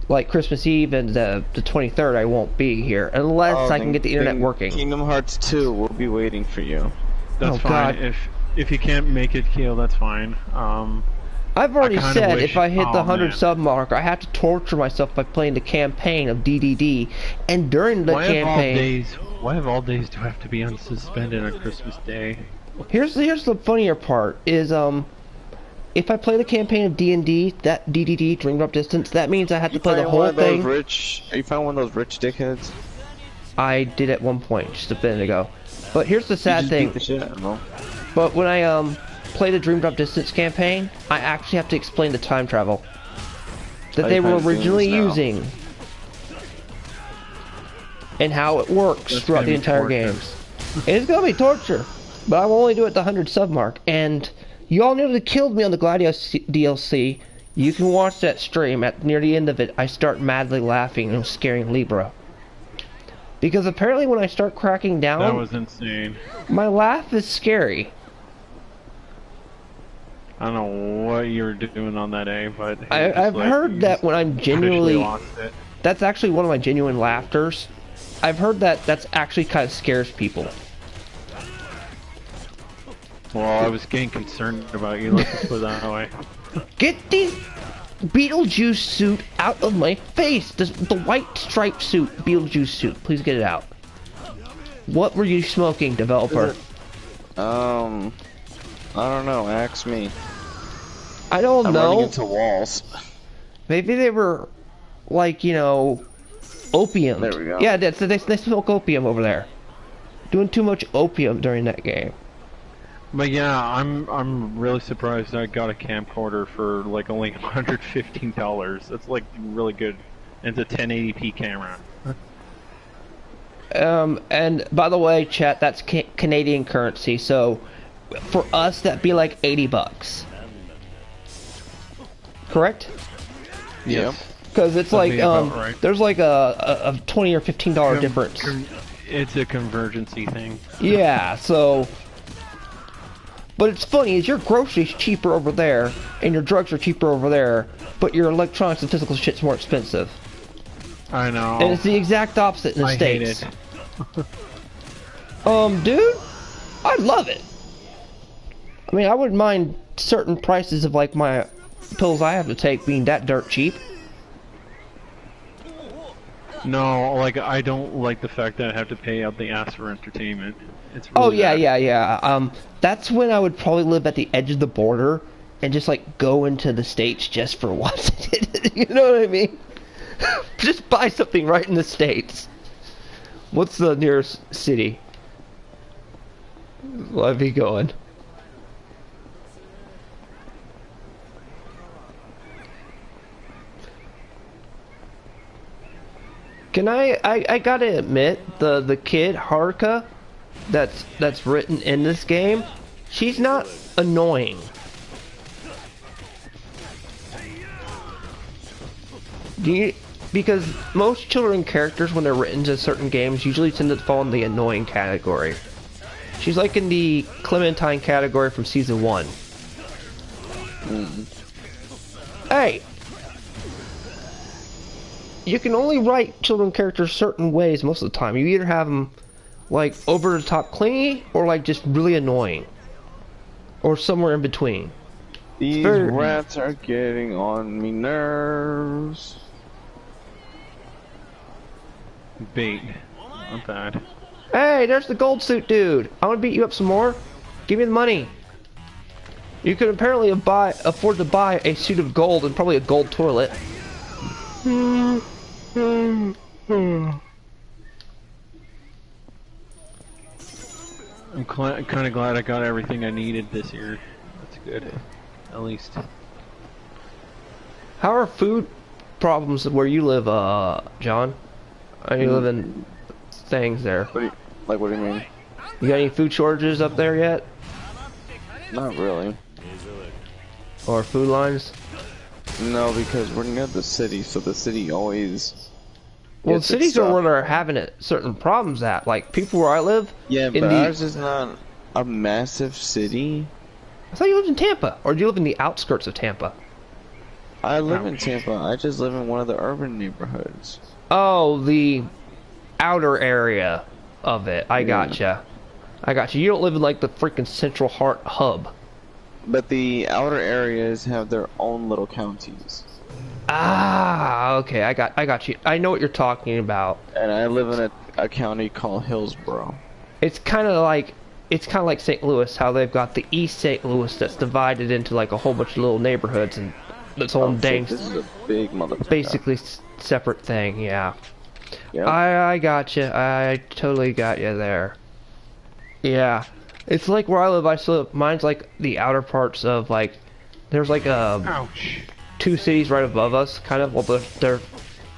like Christmas Eve and the 23rd I won't be here unless I can get the internet working.
Kingdom Hearts 2 will be waiting for you.
That's fine.
God.
If you can't make it, Keel, that's fine.
I've already said if I hit the 100
man.
sub mark, I have to torture myself by playing the campaign of DDD, and during the campaign...
Why of all days do I have to be unsuspended on Christmas Day?
Here's the funnier part, is, if I play the campaign of D&D, that DDD, Dream Drop Distance, that means I have to play the whole thing.
You found one of those rich dickheads?
I did at one point, just a minute ago. But here's the sad thing.
Beat the shit out of them.
But when I, play the Dream Drop Distance campaign, I actually have to explain the time travel that they were originally using and how it works throughout the entire game. It's gonna be torture, but I will only do it at the 100 sub mark. And you all nearly killed me on the Gladius DLC. You can watch that stream. At near the end of it, I start madly laughing and scaring Libra. Because apparently when I start cracking down,
That was insane.
my laugh is scary.
I don't know what you were doing on that day, but
I've heard that when I'm genuinely...
lost it.
That's actually one of my genuine laughters. I've heard that that's actually kind of scares people.
Well, I was getting concerned about you, let's just put it that way.
Get the Beetlejuice suit out of my face! The white striped suit, Beetlejuice suit. Please get it out. What were you smoking, developer?
I don't know, ask me.
I don't
I'm
know.
running into walls.
Maybe they were, like, you know, opium.
There we go.
Yeah, they smoke opium over there. Doing too much opium during that game.
But yeah, I'm really surprised I got a camcorder for like only $115. That's like really good. And it's a 1080p camera.
And by the way, chat, that's Canadian currency, so for us that'd be like 80 bucks. Correct?
Yep.
Because it's
That'd
like
be about right.
there's like a $20 or $15 difference.
It's a convergency thing.
Yeah, so. But it's funny, is your groceries cheaper over there, and your drugs are cheaper over there, but your electronics and physical shit's more expensive.
I know.
And it's the exact opposite in the States.
Hate it.
Dude, I love it. I mean, I wouldn't mind certain prices of like my pills I have to take being that dirt cheap.
No, like I don't like the fact that I have to pay out the ass for entertainment. It's really
yeah. That's when I would probably live at the edge of the border and just like go into the States just for once. You know what I mean? Just buy something right in the States. What's the nearest city? Let me going. Can I gotta admit, the kid Haruka that's written in this game, she's not annoying. Because most children characters when they're written to certain games usually tend to fall in the annoying category. She's like in the Clementine category from season 1. Hey! You can only write children characters certain ways most of the time. You either have them like over the top clingy or like just really annoying. Or somewhere in between.
These rats are getting on me nerves.
Bait. Not bad.
Hey, there's the gold suit dude. I want to beat you up some more. Give me the money. You could apparently afford to buy a suit of gold and probably a gold toilet.
I'm kind of glad I got everything I needed this year. That's good, at least.
How are food problems where you live, John? Are you living things there?
What do you mean?
You got any food shortages up there yet?
Not really.
Or food lines?
No, because we're near the city, so the city always.
Well,
gets its
cities are
stuff.
where they're having certain problems at. Like, people where I live...
Yeah,
in
but
the...
ours is not a massive city.
I thought you lived in Tampa. Or do you live in the outskirts of Tampa?
I live in Tampa. I just live in one of the urban neighborhoods.
Oh, the outer area of it. I gotcha. I gotcha. You don't live in, like, the freaking central heart hub.
But the outer areas have their own little counties.
Ah, okay. I got you. I know what you're talking about.
And I live in a county called Hillsborough.
It's kind of like St. Louis, how they've got the East St. Louis that's divided into like a whole bunch of little neighborhoods and its own dang.
This is a big motherfucker.
Basically separate thing, yeah.
Yep.
I got you. I totally got you there. Yeah, it's like where I live. Mine's like the outer parts of like. There's like
Ouch.
2 cities right above us, kind of. Well, they're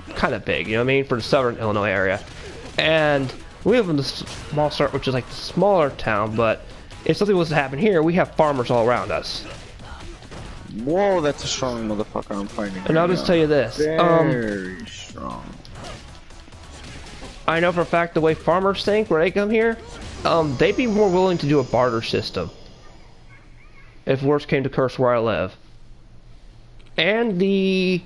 kind of big, you know what I mean, for the southern Illinois area. And we live in the small start, which is like the smaller town. But if something was to happen here, we have farmers all around us.
Whoa, that's a strong motherfucker I'm fighting.
And I'll just tell you this.
Very strong.
I know for a fact the way farmers think where they come here, they'd be more willing to do a barter system. If worse came to curse where I live. And the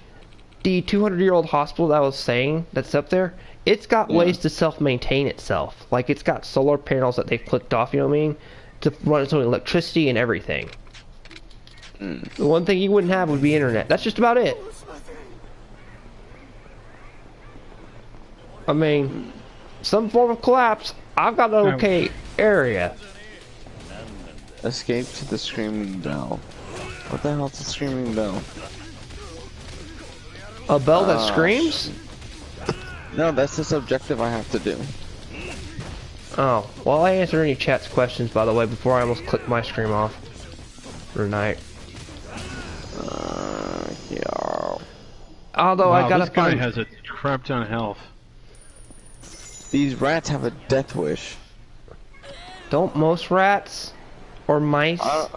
200-year-old hospital that I was saying that's up there, it's got ways to self-maintain itself. Like it's got solar panels that they've clicked off, you know what I mean? To run its own electricity and everything. The one thing you wouldn't have would be internet. That's just about it. I mean, some form of collapse, I've got an okay area.
Escape to the screaming bell. What the hell's a screaming bell?
A bell that screams?
No, that's this objective I have to do.
Oh, well, I answered any chat's questions, by the way, before I almost clicked my stream off for tonight.
Yeah.
Although
Wow,
I gotta
this guy
find...
has a crap ton of health.
These rats have a death wish.
Don't most rats or mice? I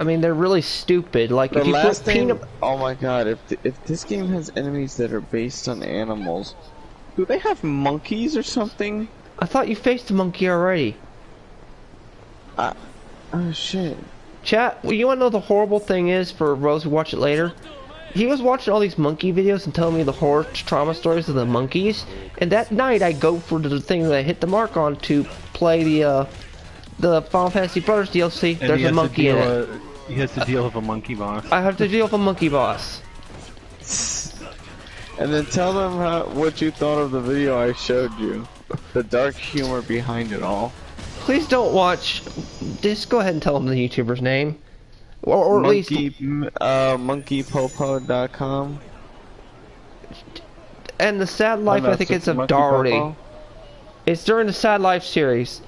mean, they're really stupid. Like
The
if you
last
put
thing,
peanut...
oh my god, if this game has enemies that are based on animals, do they have monkeys or something?
I thought you faced the monkey already.
Oh shit.
Chat, well, you wanna know the horrible thing is for Rose who watch it later? He was watching all these monkey videos and telling me the horror trauma stories of the monkeys, and that night I go for the thing that I hit the mark on to play the Final Fantasy Brothers DLC.
And
There's a monkey in it.
He has to deal with a monkey boss.
I have to deal with a monkey boss.
And then tell them what you thought of the video I showed you. The dark humor behind it all.
Please don't watch. Just go ahead and tell them the YouTuber's name, or at least
monkeypopo.com.
And the sad life I think it's of Doherty. It's during the Sad Life series.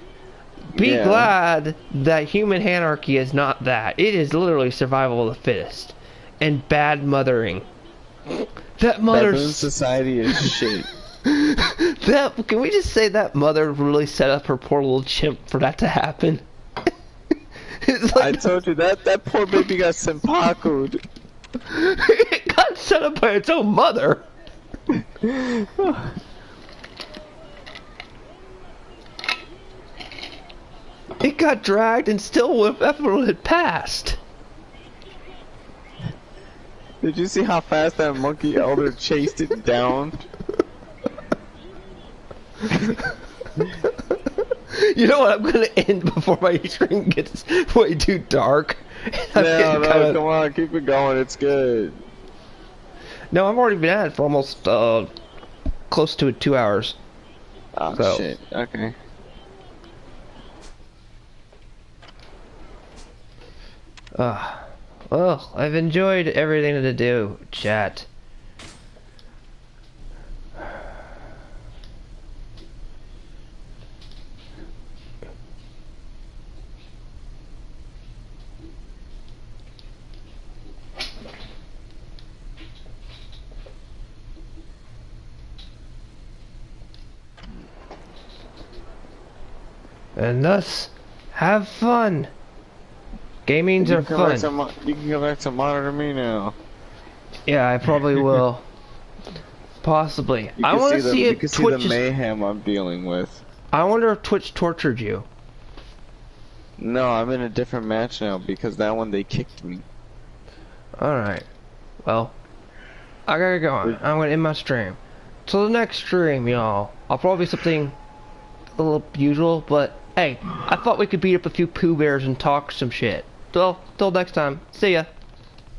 Be glad that human anarchy is not that. It is literally survival of the fittest and bad mothering. That mother's
Baboon society is shit.
Can we just say that mother really set up her poor little chimp for that to happen? It's like,
I told you that poor baby got senpaku'd.
It got set up by its own mother. It got dragged and still with everyone had passed.
Did you see how fast that monkey elder chased it down?
You know what? I'm gonna end before my screen gets way too dark.
No, come on, keep it going. It's good.
No, I've already been at it for almost close to 2 hours.
Oh
So.
shit. Okay.
Well, I've enjoyed everything to do, chat. And thus, have fun. Gamings are fun.
You can go back to monitor me now.
Yeah, I probably will. Possibly. I want to see
you
if
can see
Twitch
the mayhem I'm dealing with.
I wonder if Twitch tortured you.
No, I'm in a different match now because that one they kicked me.
Alright. Well, I gotta go on. I'm gonna end my stream. Till the next stream, y'all. I'll probably something a little usual, but hey, I thought we could beat up a few Pooh Bears and talk some shit. Till next time. See ya.